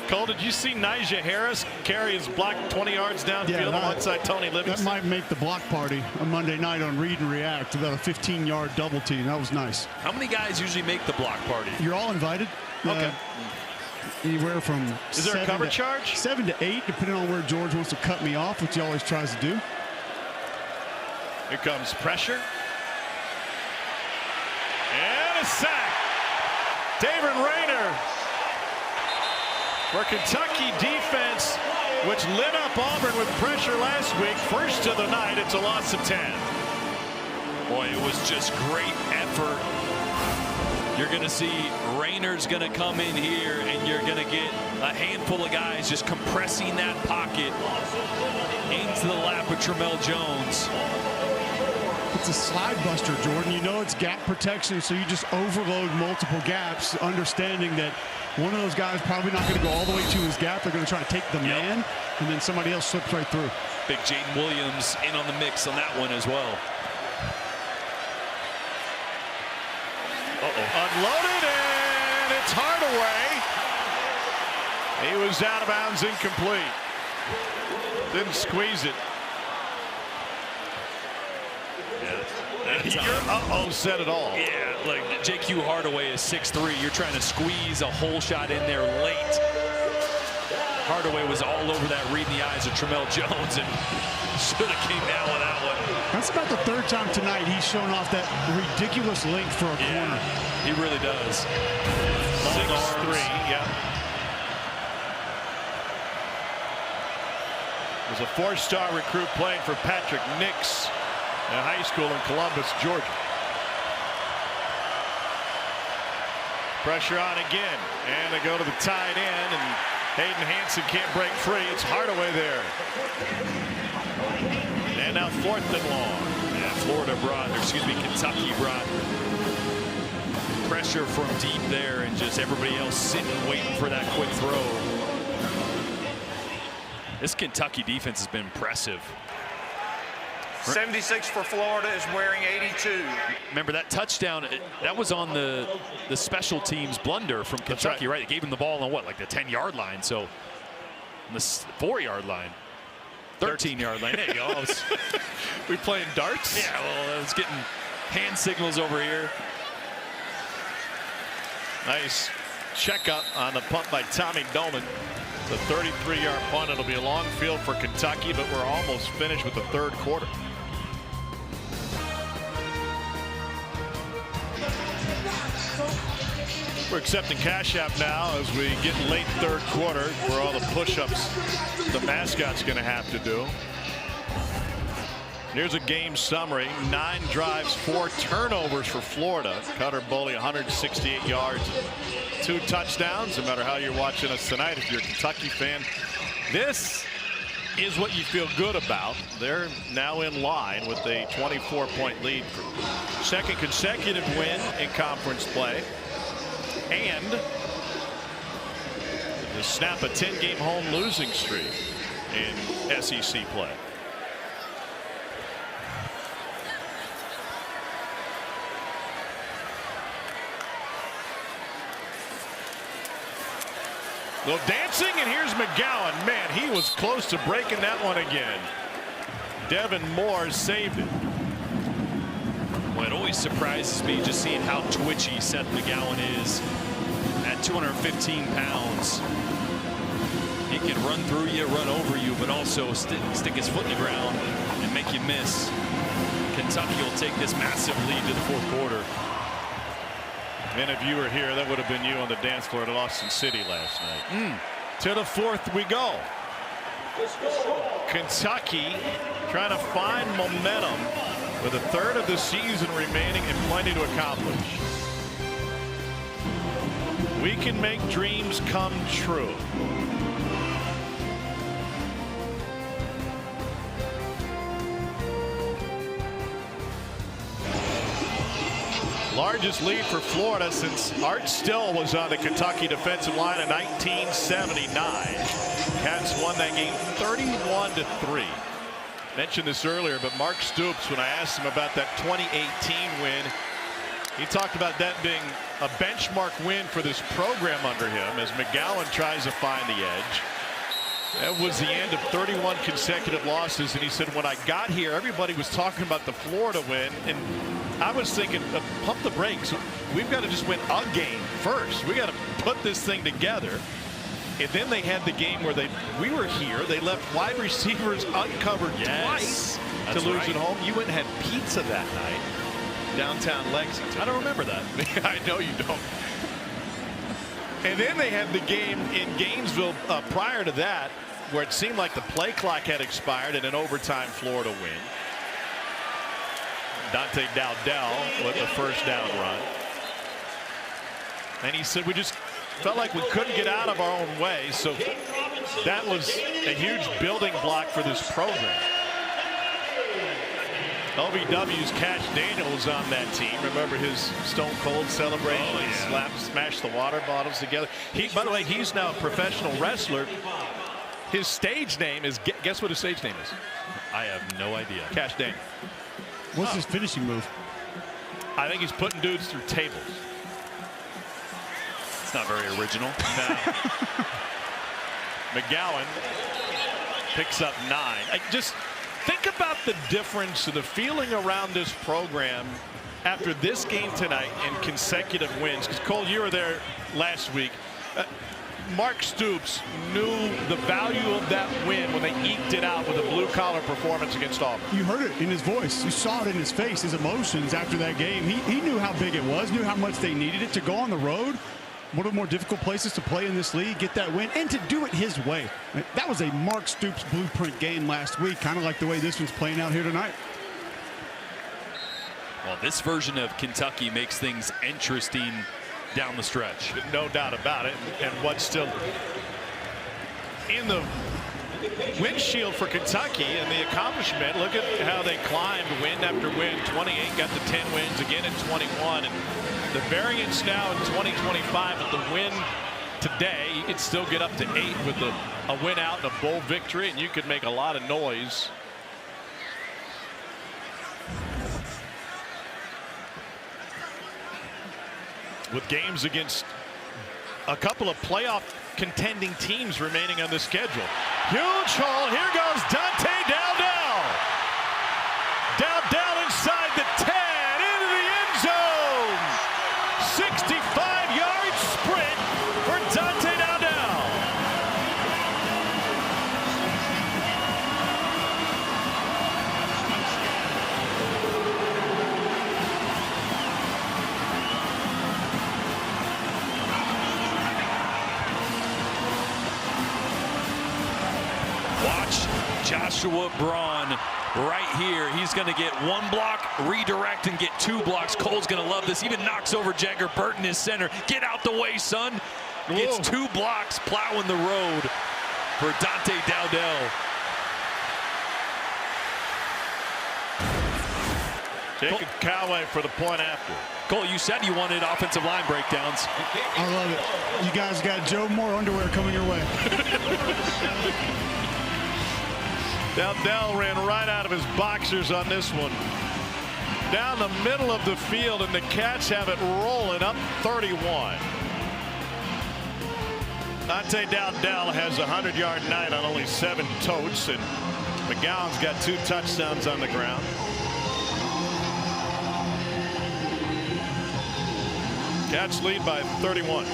Cole, did you see Najee Harris carry his block 20 yards downfield alongside Tony Livingston? That might make the block party on Monday night on Read and React. About a 15-yard double team. That was nice. How many guys usually make the block party? You're all invited. Okay. Anywhere from is there a cover charge? 7 to 8, depending on where George wants to cut me off, which he always tries to do. Here comes pressure. And a sack. Daveren Rayner. For Kentucky defense, which lit up Auburn with pressure last week. First of the night, it's a loss of 10. Boy, it was just great effort. You're going to see Rayner's going to come in here, and you're going to get a handful of guys just compressing that pocket into the lap of Tramel Jones. It's a slide buster, Jordan. You know it's gap protection, so you just overload multiple gaps, understanding that one of those guys probably not going to go all the way to his gap. They're going to try to take the man, and then somebody else slips right through. Big Jaden Williams in on the mix on that one as well. Unloaded, and it's Hardaway. He was out of bounds, incomplete. Didn't squeeze it. Said it all. Yeah, like JQ Hardaway is 6'3". You're trying to squeeze a hole shot in there late. Hardaway was all over that, reading the eyes of Tramel Jones, and should have came down with that one. That's about the third time tonight he's shown off that ridiculous length for a corner. He really does. 6'3", yeah. Was a four-star recruit playing for Patrick Nix at high school in Columbus, Georgia. Pressure on again, and they go to the tight end, and Hayden Hansen can't break free. It's Hardaway there. And now 4th and long. And Kentucky brought pressure from deep there, and just everybody else sitting waiting for that quick throw. This Kentucky defense has been impressive. 76 for Florida is wearing 82. Remember that touchdown, that was on the special teams blunder from Kentucky, right? They gave him the ball on what, like the 10-yard line, so on the 4-yard line, 13-yard line. There you go. We playing darts? Yeah, well, I was getting hand signals over here. Nice checkup on the punt by Tommy Dolman. It's a 33-yard punt. It'll be a long field for Kentucky, but we're almost finished with the third quarter. We're accepting Cash App now as we get late third quarter for all the push-ups the mascot's going to have to do. Here's a game summary. 9 drives, 4 turnovers for Florida. Cutter Boley 168 yards, 2 touchdowns. No matter how you're watching us tonight, if you're a Kentucky fan, this is what you feel good about. They're now in line with a 24-point lead for second consecutive win in conference play. And to snap a 10-game home losing streak in SEC play. Little dancing, and here's McGowan. Man, he was close to breaking that one again. Devin Moore saved it. Well, it always surprises me just seeing how twitchy Seth McGowan is at 215 pounds. He can run through you, run over you, but also stick his foot in the ground and make you miss. Kentucky will take this massive lead to the fourth quarter. And if you were here, that would have been you on the dance floor at Austin City last night. To the fourth we go. Kentucky trying to find momentum with a third of the season remaining and plenty to accomplish. We can make dreams come true. Largest lead for Florida since Art Still was on the Kentucky defensive line in 1979. Cats won that game 31-3. Mentioned this earlier, but Mark Stoops, when I asked him about that 2018 win, he talked about that being a benchmark win for this program under him as McGowan tries to find the edge. That was the end of 31 consecutive losses, and he said, when I got here, everybody was talking about the Florida win, and I was thinking, pump the brakes. We've got to just win a game first. We got to put this thing together. And then they had the game where we were here. They left wide receivers uncovered twice to lose at home. You went and had pizza that night downtown Lexington. I don't remember that. I know you don't. And then they had the game in Gainesville prior to that, where it seemed like the play clock had expired and an overtime Florida win. Dante Dowdell with the first down run. And he said we just felt like we couldn't get out of our own way. So that was a huge building block for this program. OVW's Cash Daniels on that team. Remember his Stone Cold celebration? Oh, yeah. He smashed the water bottles together. By the way, he's now a professional wrestler. His stage name is, guess what his stage name is? I have no idea. Cash Daniels. What's his finishing move? I think he's putting dudes through tables. It's not very original. No. McGowan picks up 9. Just think about the difference in the feeling around this program after this game tonight and consecutive wins. Because, Cole, you were there last week. Mark Stoops knew the value of that win when they eked it out with a blue-collar performance against Auburn. You heard it in his voice. You saw it in his face, his emotions after that game. He knew how big it was, knew how much they needed it to go on the road. One of the more difficult places to play in this league, get that win, and to do it his way. That was a Mark Stoops blueprint game last week, kind of like the way this one's playing out here tonight. Well, this version of Kentucky makes things interesting down the stretch. No doubt about it. And what's still in the windshield for Kentucky and the accomplishment, look at how they climbed win after win. 28 got to 10 wins again in 21. And the variance now in 2025 with the win today, you could still get up to 8 with a win out and a bowl victory, and you could make a lot of noise. With games against a couple of playoff contending teams remaining on the schedule. Huge hole. Here goes Dante Dowdell. Dowdell inside the 10 into the end zone. 65-yard sprint for Dante Dowdell. Watch Joshua Braun right here. He's going to get 1 block, redirect, and get 2 blocks. Cole's going to love this. Even knocks over Jagger Burton, his center. Get out the way, son. Gets 2 blocks, plowing the road for Dante Dowdell. Jacob Coway for the point after. Cole, you said you wanted offensive line breakdowns. I love it. You guys got Joe Moore underwear coming your way. Dowdell ran right out of his boxers on this one. Down the middle of the field, and the Cats have it rolling up 31. Dante Dowdell has a 100-yard night on only 7 totes, and McGowan's got 2 touchdowns on the ground. Cats lead by 31.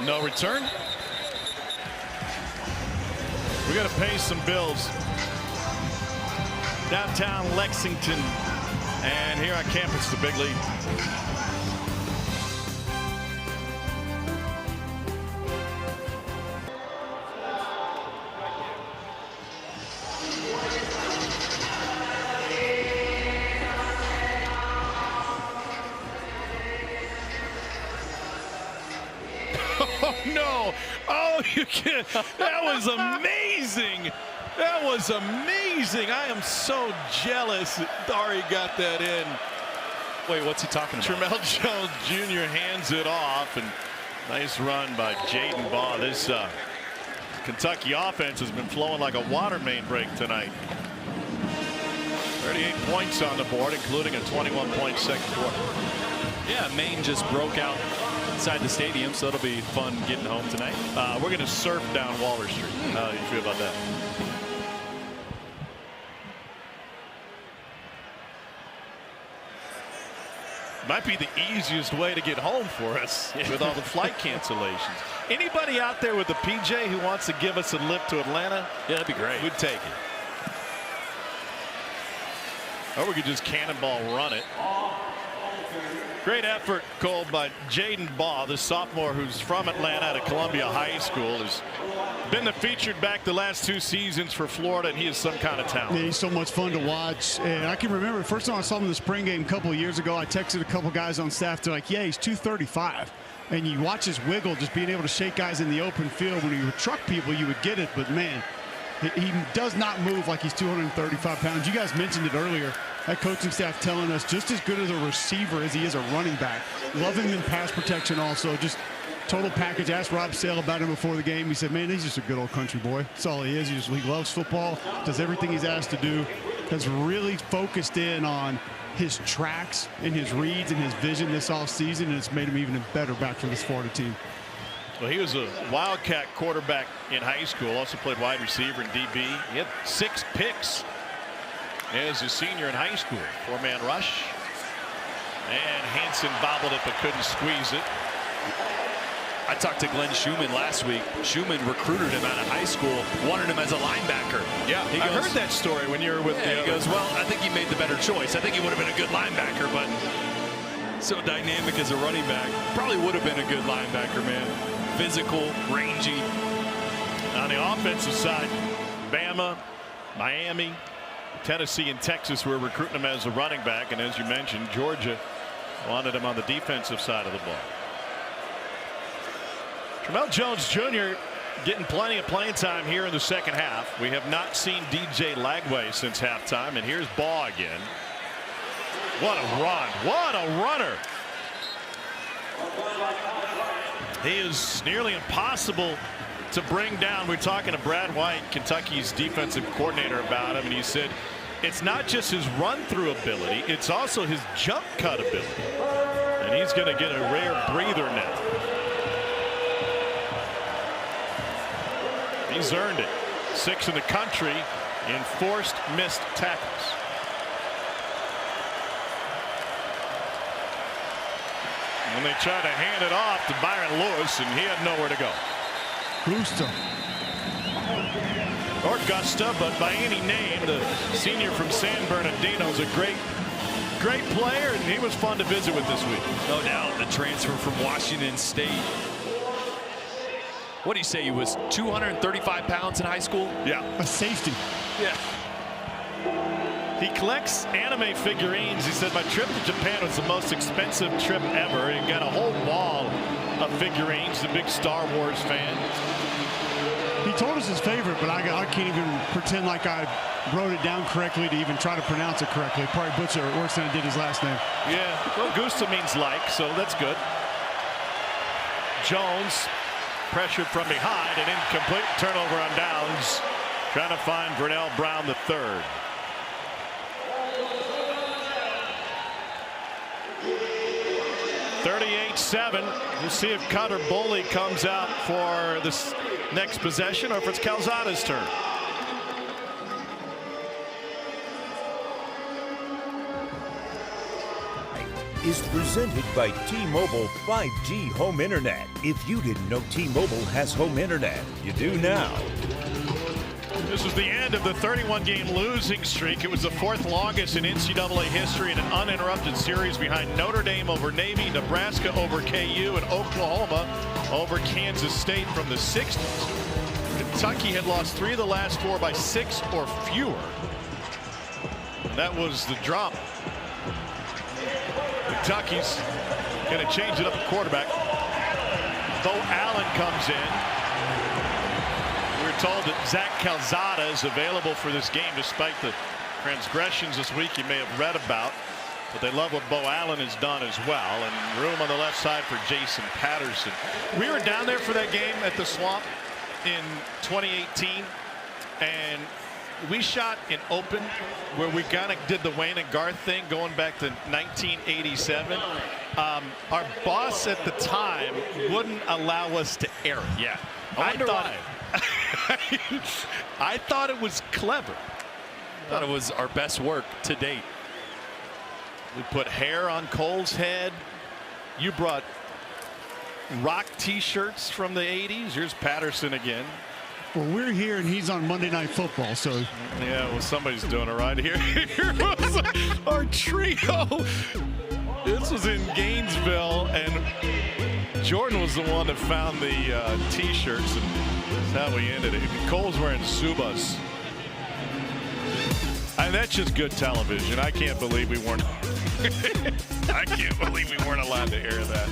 No return. We got to pay some bills. Downtown Lexington, and here on campus, the big lead. No. Oh, you can't. That was amazing. That was amazing. I am so jealous that Dari got that in. Wait, what's he talking about? Tremel Jones Jr. hands it off, and nice run by Jaden Baugh. This Kentucky offense has been flowing like a water main break tonight. 38 points on the board, including a 21-point second quarter. Yeah, Maine just broke out inside the stadium, so it'll be fun getting home tonight. We're going to surf down Waller Street. How do you feel about that? Might be the easiest way to get home for us with all the flight cancellations. Anybody out there with the PJ who wants to give us a lift to Atlanta? Yeah, that'd be great. We'd take it. Or we could just cannonball run it. Great effort, Cole, by Jaden Baugh, the sophomore who's from Atlanta out of Columbia High School. Has been the featured back the last 2 seasons for Florida, and he is some kind of talent. Yeah, he's so much fun to watch. And I can remember the first time I saw him in the spring game a couple of years ago, I texted a couple guys on staff. They're like, yeah, he's 235. And you watch his wiggle, just being able to shake guys in the open field. When he would truck people, you would get it. But, man, he does not move like he's 235 pounds. You guys mentioned it earlier. That coaching staff telling us just as good as a receiver as he is a running back. Love him in pass protection also. Just total package. Asked Rob Sale about him before the game. He said, man, he's just a good old country boy. That's all he is. He loves football, does everything he's asked to do, has really focused in on his tracks and his reads and his vision this offseason, and it's made him even a better back for this Florida team. Well, he was a Wildcat quarterback in high school, also played wide receiver and DB. He had 6 picks as a senior in high school. 4-man rush. And Hansen bobbled it but couldn't squeeze it. I talked to Glenn Schumann last week. Schumann recruited him out of high school, wanted him as a linebacker. Yeah, I heard that story when you were with he goes, well, I think he made the better choice. I think he would have been a good linebacker, but so dynamic as a running back. Probably would have been a good linebacker, man. Physical, rangy. On the offensive side, Bama, Miami, Tennessee, and Texas were recruiting him as a running back. And as you mentioned, Georgia wanted him on the defensive side of the ball. Tramel Jones Jr. getting plenty of playing time here in the second half. We have not seen DJ Lagway since halftime. And here's Baugh again. What a run. What a runner. He is nearly impossible to bring down. We're talking to Brad White, Kentucky's defensive coordinator, about him, and he said it's not just his run-through ability, it's also his jump cut ability. And he's going to get a rare breather now. He's earned it. 6th in the country in forced missed tackles. And they try to hand it off to Byron Lewis, and he had nowhere to go. Gusta, but by any name, the senior from San Bernardino is a great player, and he was fun to visit with this week. No doubt, the transfer from Washington State. What do you say? He was 235 pounds in high school? Yeah. A safety. Yeah. He collects anime figurines. He said, my trip to Japan was the most expensive trip ever. He got a whole wall of figurines. A big Star Wars fan. He told us his favorite, but I can't even pretend like I wrote it down correctly to even try to pronounce it correctly. Probably butcher it worse than I did his last name. Yeah, well, Gusta means like, so that's good. Jones pressured from behind, an incomplete turnover on downs. Trying to find Vernell Brown III. We'll see if Cutter Boley comes out for this next possession or if it's Calzada's turn. Is presented by T-Mobile 5G Home Internet. If you didn't know T-Mobile has home internet, you do now. This was the end of the 31-game losing streak. It was the 4th longest in NCAA history in an uninterrupted series behind Notre Dame over Navy, Nebraska over KU, and Oklahoma over Kansas State from the 60s. Kentucky had lost 3 of the last 4 by 6 or fewer. And that was the drama. Kentucky's going to change it up at quarterback. Bo Allen comes in. We're told that Zach Calzada is available for this game despite the transgressions this week you may have read about. But they love what Bo Allen has done as well. And room on the left side for Jason Patterson. We were down there for that game at the Swamp in 2018. And we shot in open where we kind of did the Wayne and Garth thing going back to 1987. Our boss at the time wouldn't allow us to air it. Yeah. I thought it was clever. I thought it was our best work to date. We put hair on Cole's head. You brought rock T-shirts from the 80s. Here's Patterson again. Well, we're here and he's on Monday Night Football, so. Yeah, well, somebody's doing it right here. Here was our trio. This was in Gainesville, and Jordan was the one that found the T-shirts, and that's how we ended it. Cole's wearing Subas. And that's just good television. I can't believe we weren't. I can't believe we weren't allowed to air that.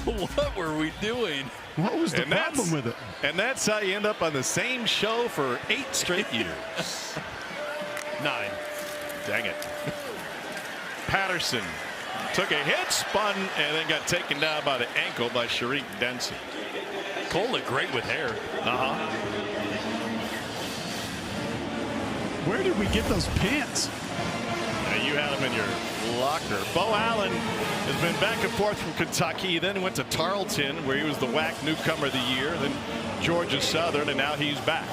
What were we doing? What was the problem with it? And that's how you end up on the same show for 8 straight years. 9. Dang it. Patterson took a hit, spun, and then got taken down by the ankle by Shareek Denson. Cole looked great with hair. Where did we get those pants? You had them in your locker. Bo Allen has been back and forth from Kentucky, then went to Tarleton, where he was the WAC newcomer of the year, then Georgia Southern, and now he's back.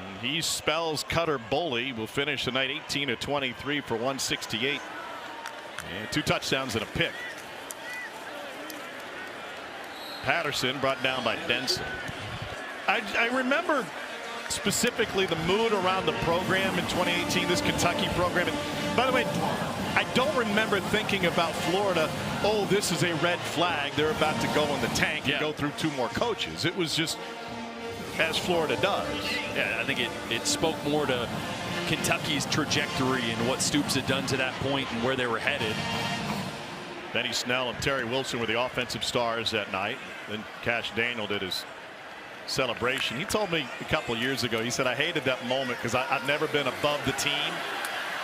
And he spells Cutter Boley. Will finish the night 18 of 23 for 168. And 2 touchdowns and a pick. Patterson brought down by Denson. I remember specifically the mood around the program in 2018, this Kentucky program. And by the way, I don't remember thinking about Florida, oh, this is a red flag. They're about to go in the tank and go through 2 more coaches. It was just as Florida does. Yeah, I think it spoke more to Kentucky's trajectory and what Stoops had done to that point and where they were headed. Benny Snell and Terry Wilson were the offensive stars that night. Then Cash Daniel did his celebration. He told me a couple years ago, he said, I hated that moment because I've never been above the team,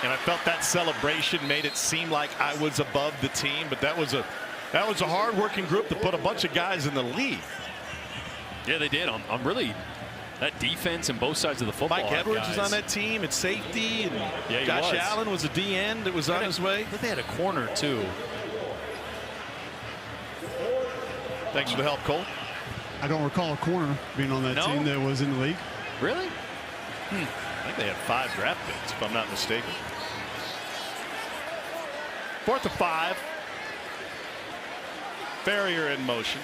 and I felt that celebration made it seem like I was above the team. But that was a hard-working group to put a bunch of guys in the league. Yeah, they did. I'm really that defense and both sides of the football. Mike Edwards was on that team at safety, and Josh Allen was a D end that was on his way. I think they had a corner too. Thanks for the help, Cole. I don't recall a corner being on that team that was in the league. Really? I think they had 5 draft picks, if I'm not mistaken. 4th and 5. Ferrier in motion.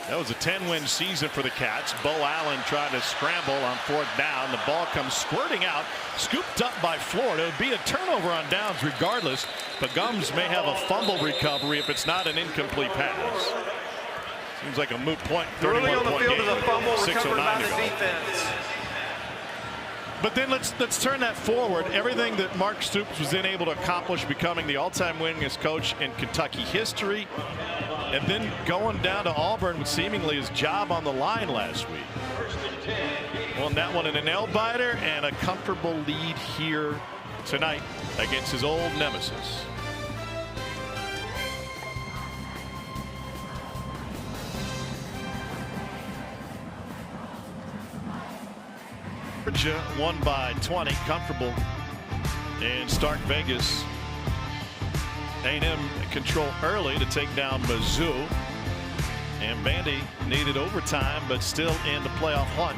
That was a 10-win season for the Cats. Bo Allen trying to scramble on 4th down. The ball comes squirting out, scooped up by Florida. It would be a turnover on downs regardless, but Gums may have a fumble recovery if it's not an incomplete pass. Seems like a moot point. 31-point game. 6:09 to go. But then let's turn that forward. Everything that Mark Stoops was then able to accomplish, becoming the all-time winningest coach in Kentucky history, and then going down to Auburn with seemingly his job on the line last week. Won that one in a nail-biter and a comfortable lead here tonight against his old nemesis. Georgia won by 20, comfortable in Stark Vegas. A&M control early to take down Mizzou, and Vandy needed overtime but still in the playoff hunt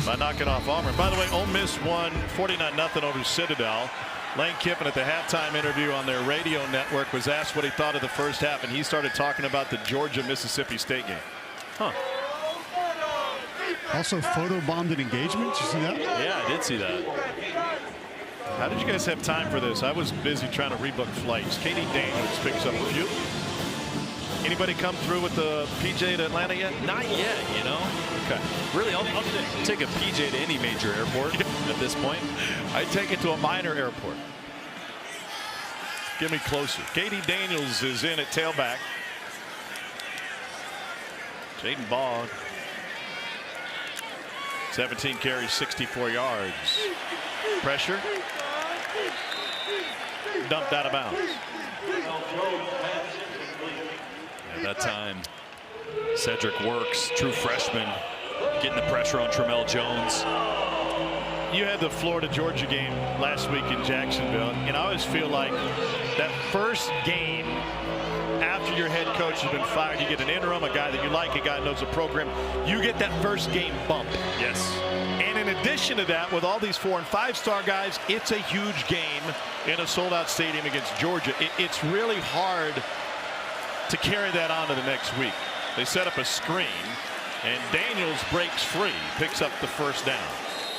by knocking off Auburn. By the way, Ole Miss won 49-0 over Citadel. Lane Kiffin at the halftime interview on their radio network was asked what he thought of the first half, and he started talking about the Georgia-Mississippi State game. Also photobombed an engagement. Did you see that? Yeah, I did see that. How did you guys have time for this? I was busy trying to rebook flights. Katie Daniels picks up a few. Anybody come through with the PJ to Atlanta yet? Not yet, you know. Okay. Really, I'll take a PJ to any major airport at this point. I take it to a minor airport. Get me closer. Katie Daniels is in at tailback. Jaden Baugh, 17 carries, 64 yards. Pressure. Dumped out of bounds. At that time, Cedric Works, true freshman, getting the pressure on Tramel Jones. You had the Florida-Georgia game last week in Jacksonville, and I always feel like that first game after after your head coach has been fired, you get an interim, a guy that you like, a guy that knows the program. You get that first game bump. Yes. And in addition to that, with all these 4- and 5-star guys, it's a huge game in a sold-out stadium against Georgia. It's really hard to carry that on to the next week. They set up a screen, and Daniels breaks free, picks up the first down.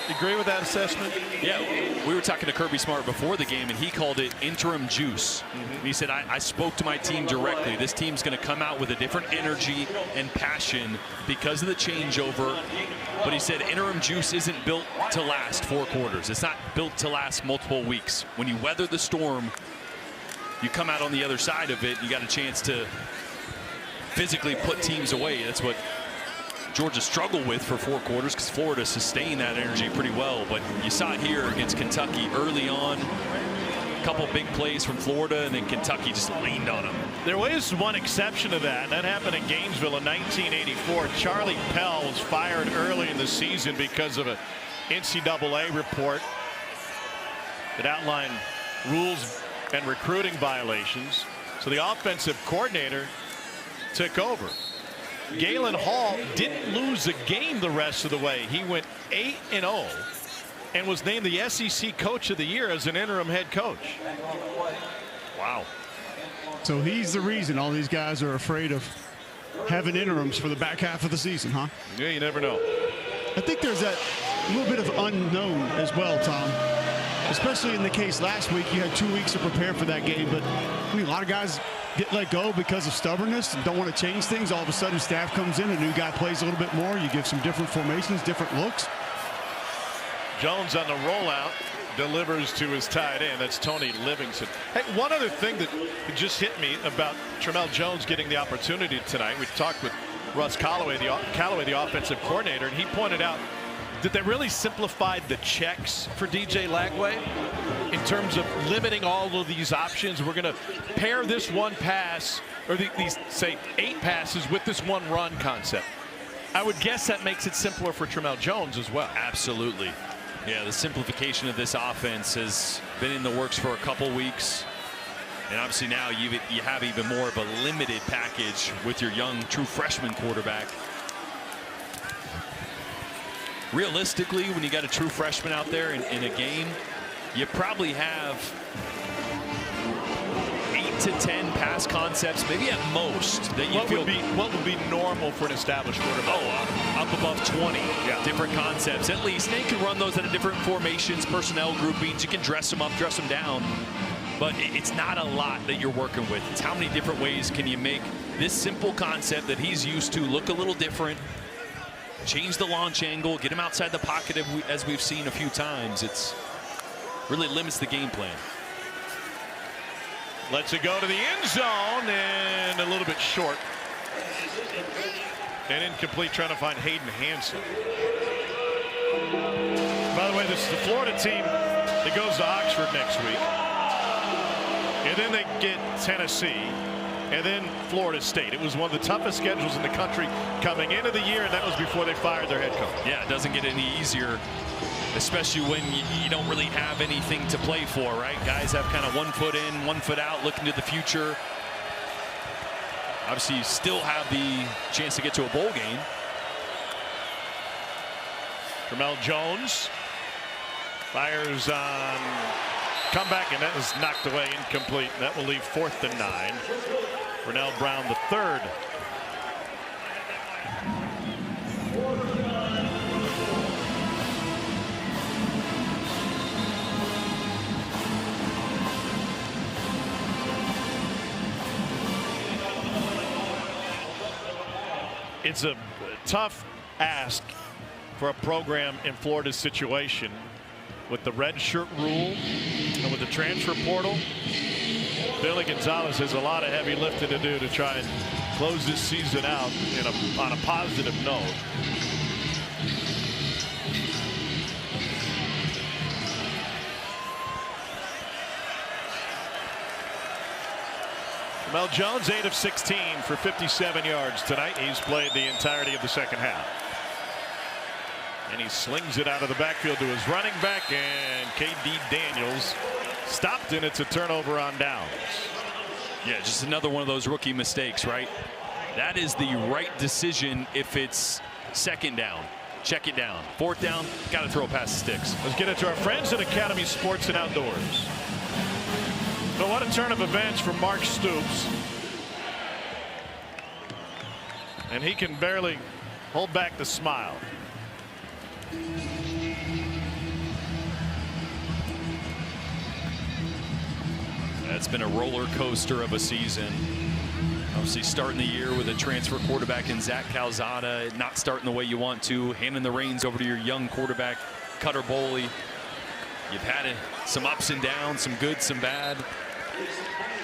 You agree with that assessment? Yeah, we were talking to Kirby Smart before the game, and he called it interim juice. And he said, I spoke to my team directly. This team's going to come out with a different energy and passion because of the changeover. But he said interim juice isn't built to last 4 quarters. It's not built to last multiple weeks. When you weather the storm, you come out on the other side of it, you got a chance to physically put teams away. That's what Georgia struggled with for 4 quarters because Florida sustained that energy pretty well. But you saw it here against Kentucky early on. A couple big plays from Florida, and then Kentucky just leaned on them. There was one exception to that, and that happened in Gainesville in 1984. Charlie Pell was fired early in the season because of an NCAA report that outlined rules and recruiting violations. So the offensive coordinator took over. Galen Hall didn't lose a game the rest of the way. He went 8-0 and was named the SEC Coach of the Year as an interim head coach. Wow. So he's the reason all these guys are afraid of having interims for the back half of the season, huh? Yeah, you never know. I think there's that little bit of unknown as well, Tom. Especially in the case last week, you had 2 weeks to prepare for that game, but I mean, a lot of guys get let go because of stubbornness and don't want to change things. All of a sudden, staff comes in, a new guy plays a little bit more. You give some different formations, different looks. Jones on the rollout delivers to his tight end. That's Tony Livingston. Hey, one other thing that just hit me about Tramel Jones getting the opportunity tonight. We talked with Russ Callaway, the offensive coordinator, and he pointed out that they really simplified the checks for DJ Lagway in terms of limiting all of these options. We're going to pair this one pass, or these, say, 8 passes with this one run concept. I would guess that makes it simpler for Tramel Jones as well. Absolutely. Yeah, the simplification of this offense has been in the works for a couple weeks. And obviously now you have even more of a limited package with your young true freshman quarterback. Realistically, when you got a true freshman out there in a game, you probably have 8 to 10 pass concepts, maybe at most, that you what would be normal for an established quarterback? Oh, up above 20 different concepts at least. They can run those at different formations, personnel groupings. You can dress them up, dress them down, but it's not a lot that you're working with. It's how many different ways can you make this simple concept that he's used to look a little different. Change the launch angle, get him outside the pocket as we've seen a few times. It's really limits the game plan. Lets it go to the end zone and a little bit short. And incomplete, trying to find Hayden Hansen. By the way, this is the Florida team that goes to Oxford next week. And then they get Tennessee. And then Florida State. It was one of the toughest schedules in the country coming into the year, and that was before they fired their head coach. Yeah, it doesn't get any easier, especially when you don't really have anything to play for, right? Guys have kind of 1 foot in, 1 foot out, looking to the future. Obviously, you still have the chance to get to a bowl game. Tramel Jones fires on comeback, and that was knocked away, incomplete. That will leave 4th and 9. Vernell Brown, the third. It's a tough ask for a program in Florida's situation with the red shirt rule and with the transfer portal. Billy Gonzalez has a lot of heavy lifting to do to try and close this season out on a positive note. Mel Jones, 8 of 16 for 57 yards tonight. He's played the entirety of the second half. And he slings it out of the backfield to his running back, and K.D. Daniels stopped, and it's a turnover on downs. Yeah, just another one of those rookie mistakes, right? That is the right decision if it's second down. Check it down. Fourth down, got to throw past the sticks. Let's get it to our friends at Academy Sports and Outdoors. So what a turn of events for Mark Stoops. And he can barely hold back the smile. It's been a roller coaster of a season. Obviously starting the year with a transfer quarterback in Zach Calzada, not starting the way you want to, handing the reins over to your young quarterback, Cutter Boley. You've had some ups and downs, some good, some bad.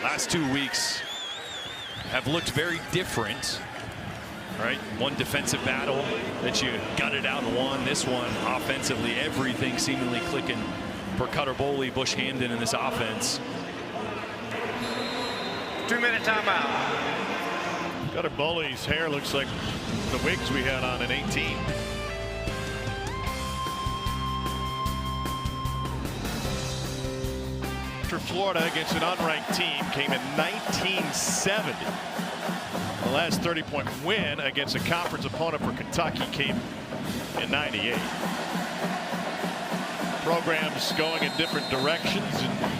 Last 2 weeks have looked very different, right? One defensive battle that you gutted out and won. This one, offensively, everything seemingly clicking for Cutter Boley, Bush Hamden in this offense. 2-minute timeout. Cutter Boley's hair looks like the wigs we had on in 18. For Florida against an unranked team came in 1970. The last 30-point win against a conference opponent for Kentucky came in 98. Programs going in different directions. And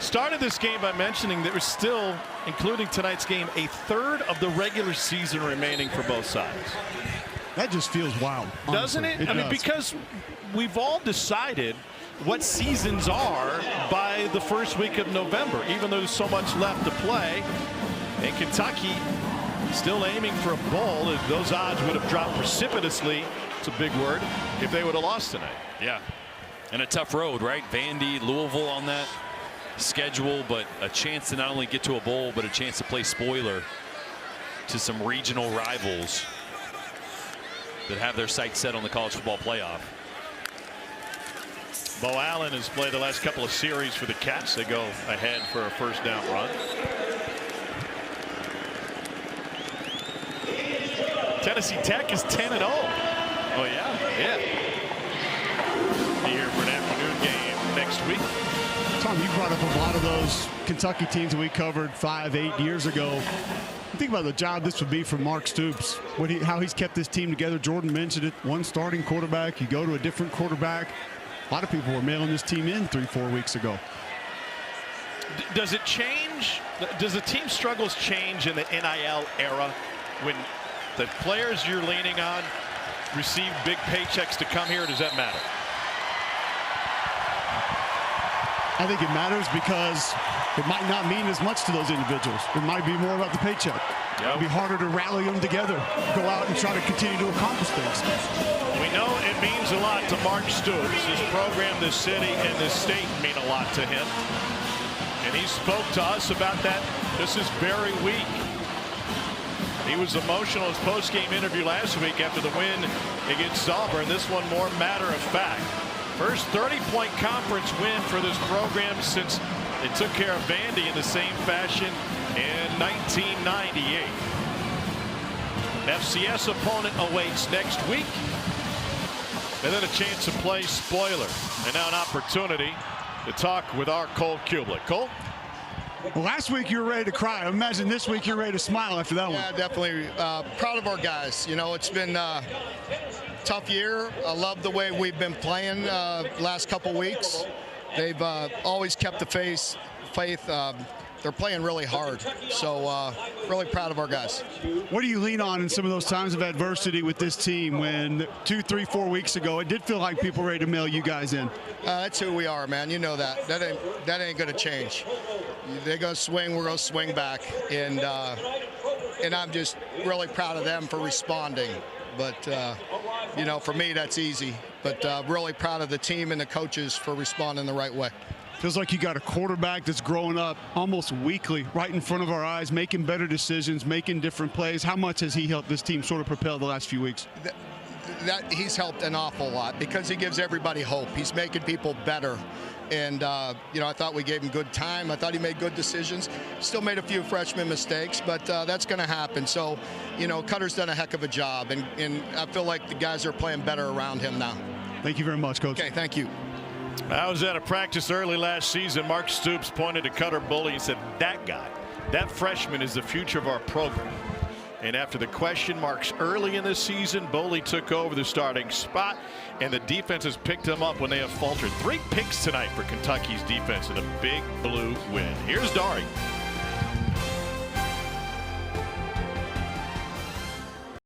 started this game by mentioning there was still, including tonight's game, a third of the regular season remaining for both sides. That just feels wild, doesn't it? I mean, because we've all decided what seasons are by the first week of November, even though there's so much left to play. And Kentucky still aiming for a bowl. Those odds would have dropped precipitously, it's a big word, if they would have lost tonight. Yeah, and a tough road, right? Vandy, Louisville on that schedule, but a chance to not only get to a bowl, but a chance to play spoiler to some regional rivals that have their sights set on the college football playoff. Bo Allen has played the last couple of series for the Cats. They go ahead for a first down run. Tennessee Tech is 10-0. Oh yeah, yeah. Be here for an afternoon game next week. Tom, you brought up a lot of those Kentucky teams that we covered 5-8 years ago. Think about the job this would be for Mark Stoops, how he's kept this team together. Jordan mentioned it, one starting quarterback, you go to a different quarterback. A lot of people were mailing this team in 3-4 weeks ago. Does it change? Does the team struggles change in the NIL era when the players you're leaning on receive big paychecks to come here? Does that matter? I think it matters because it might not mean as much to those individuals. It might be more about the paycheck. Yep. It'll be harder to rally them together, go out and try to continue to accomplish things. We know it means a lot to Mark Stoops. This program, this city, and this state mean a lot to him. And he spoke to us about that just this very week. He was emotional in his post-game interview last week after the win against Auburn. This one more matter of fact. First 30-point conference win for this program since it took care of Vandy in the same fashion in 1998. An FCS opponent awaits next week. And then a chance to play spoiler. And now an opportunity to talk with our Cole Kublik. Cole? Well, last week you were ready to cry. I imagine this week you're ready to smile after that one. Yeah, definitely. Proud of our guys. You know, it's been tough year. I love the way we've been playing last couple weeks. They've always kept the faith. They're playing really hard. So really proud of our guys. What do you lean on in some of those times of adversity with this team when 2, 3, 4 weeks ago it did feel like people were ready to mail you guys in? That's who we are, man. You know that. That ain't going to change. They're going to swing. We're going to swing back. And I'm just really proud of them for responding. But, you know, for me, that's easy. But really proud of the team and the coaches for responding the right way. Feels like you got a quarterback that's growing up almost weekly right in front of our eyes, making better decisions, making different plays. How much has he helped this team sort of propel the last few weeks? That he's helped an awful lot because he gives everybody hope. He's making people better. And, you know, I thought we gave him good time. I thought he made good decisions. Still made a few freshman mistakes, but that's going to happen. So, you know, Cutter's done a heck of a job. And I feel like the guys are playing better around him now. Thank you very much, Coach. Okay, thank you. I was at a practice early last season. Mark Stoops pointed to Cutter Boley and said, that guy. That freshman is the future of our program. And after the question marks early in the season, Boley took over the starting spot, and the defense has picked him up when they have faltered. 3 picks tonight for Kentucky's defense in a big blue win. Here's Dari.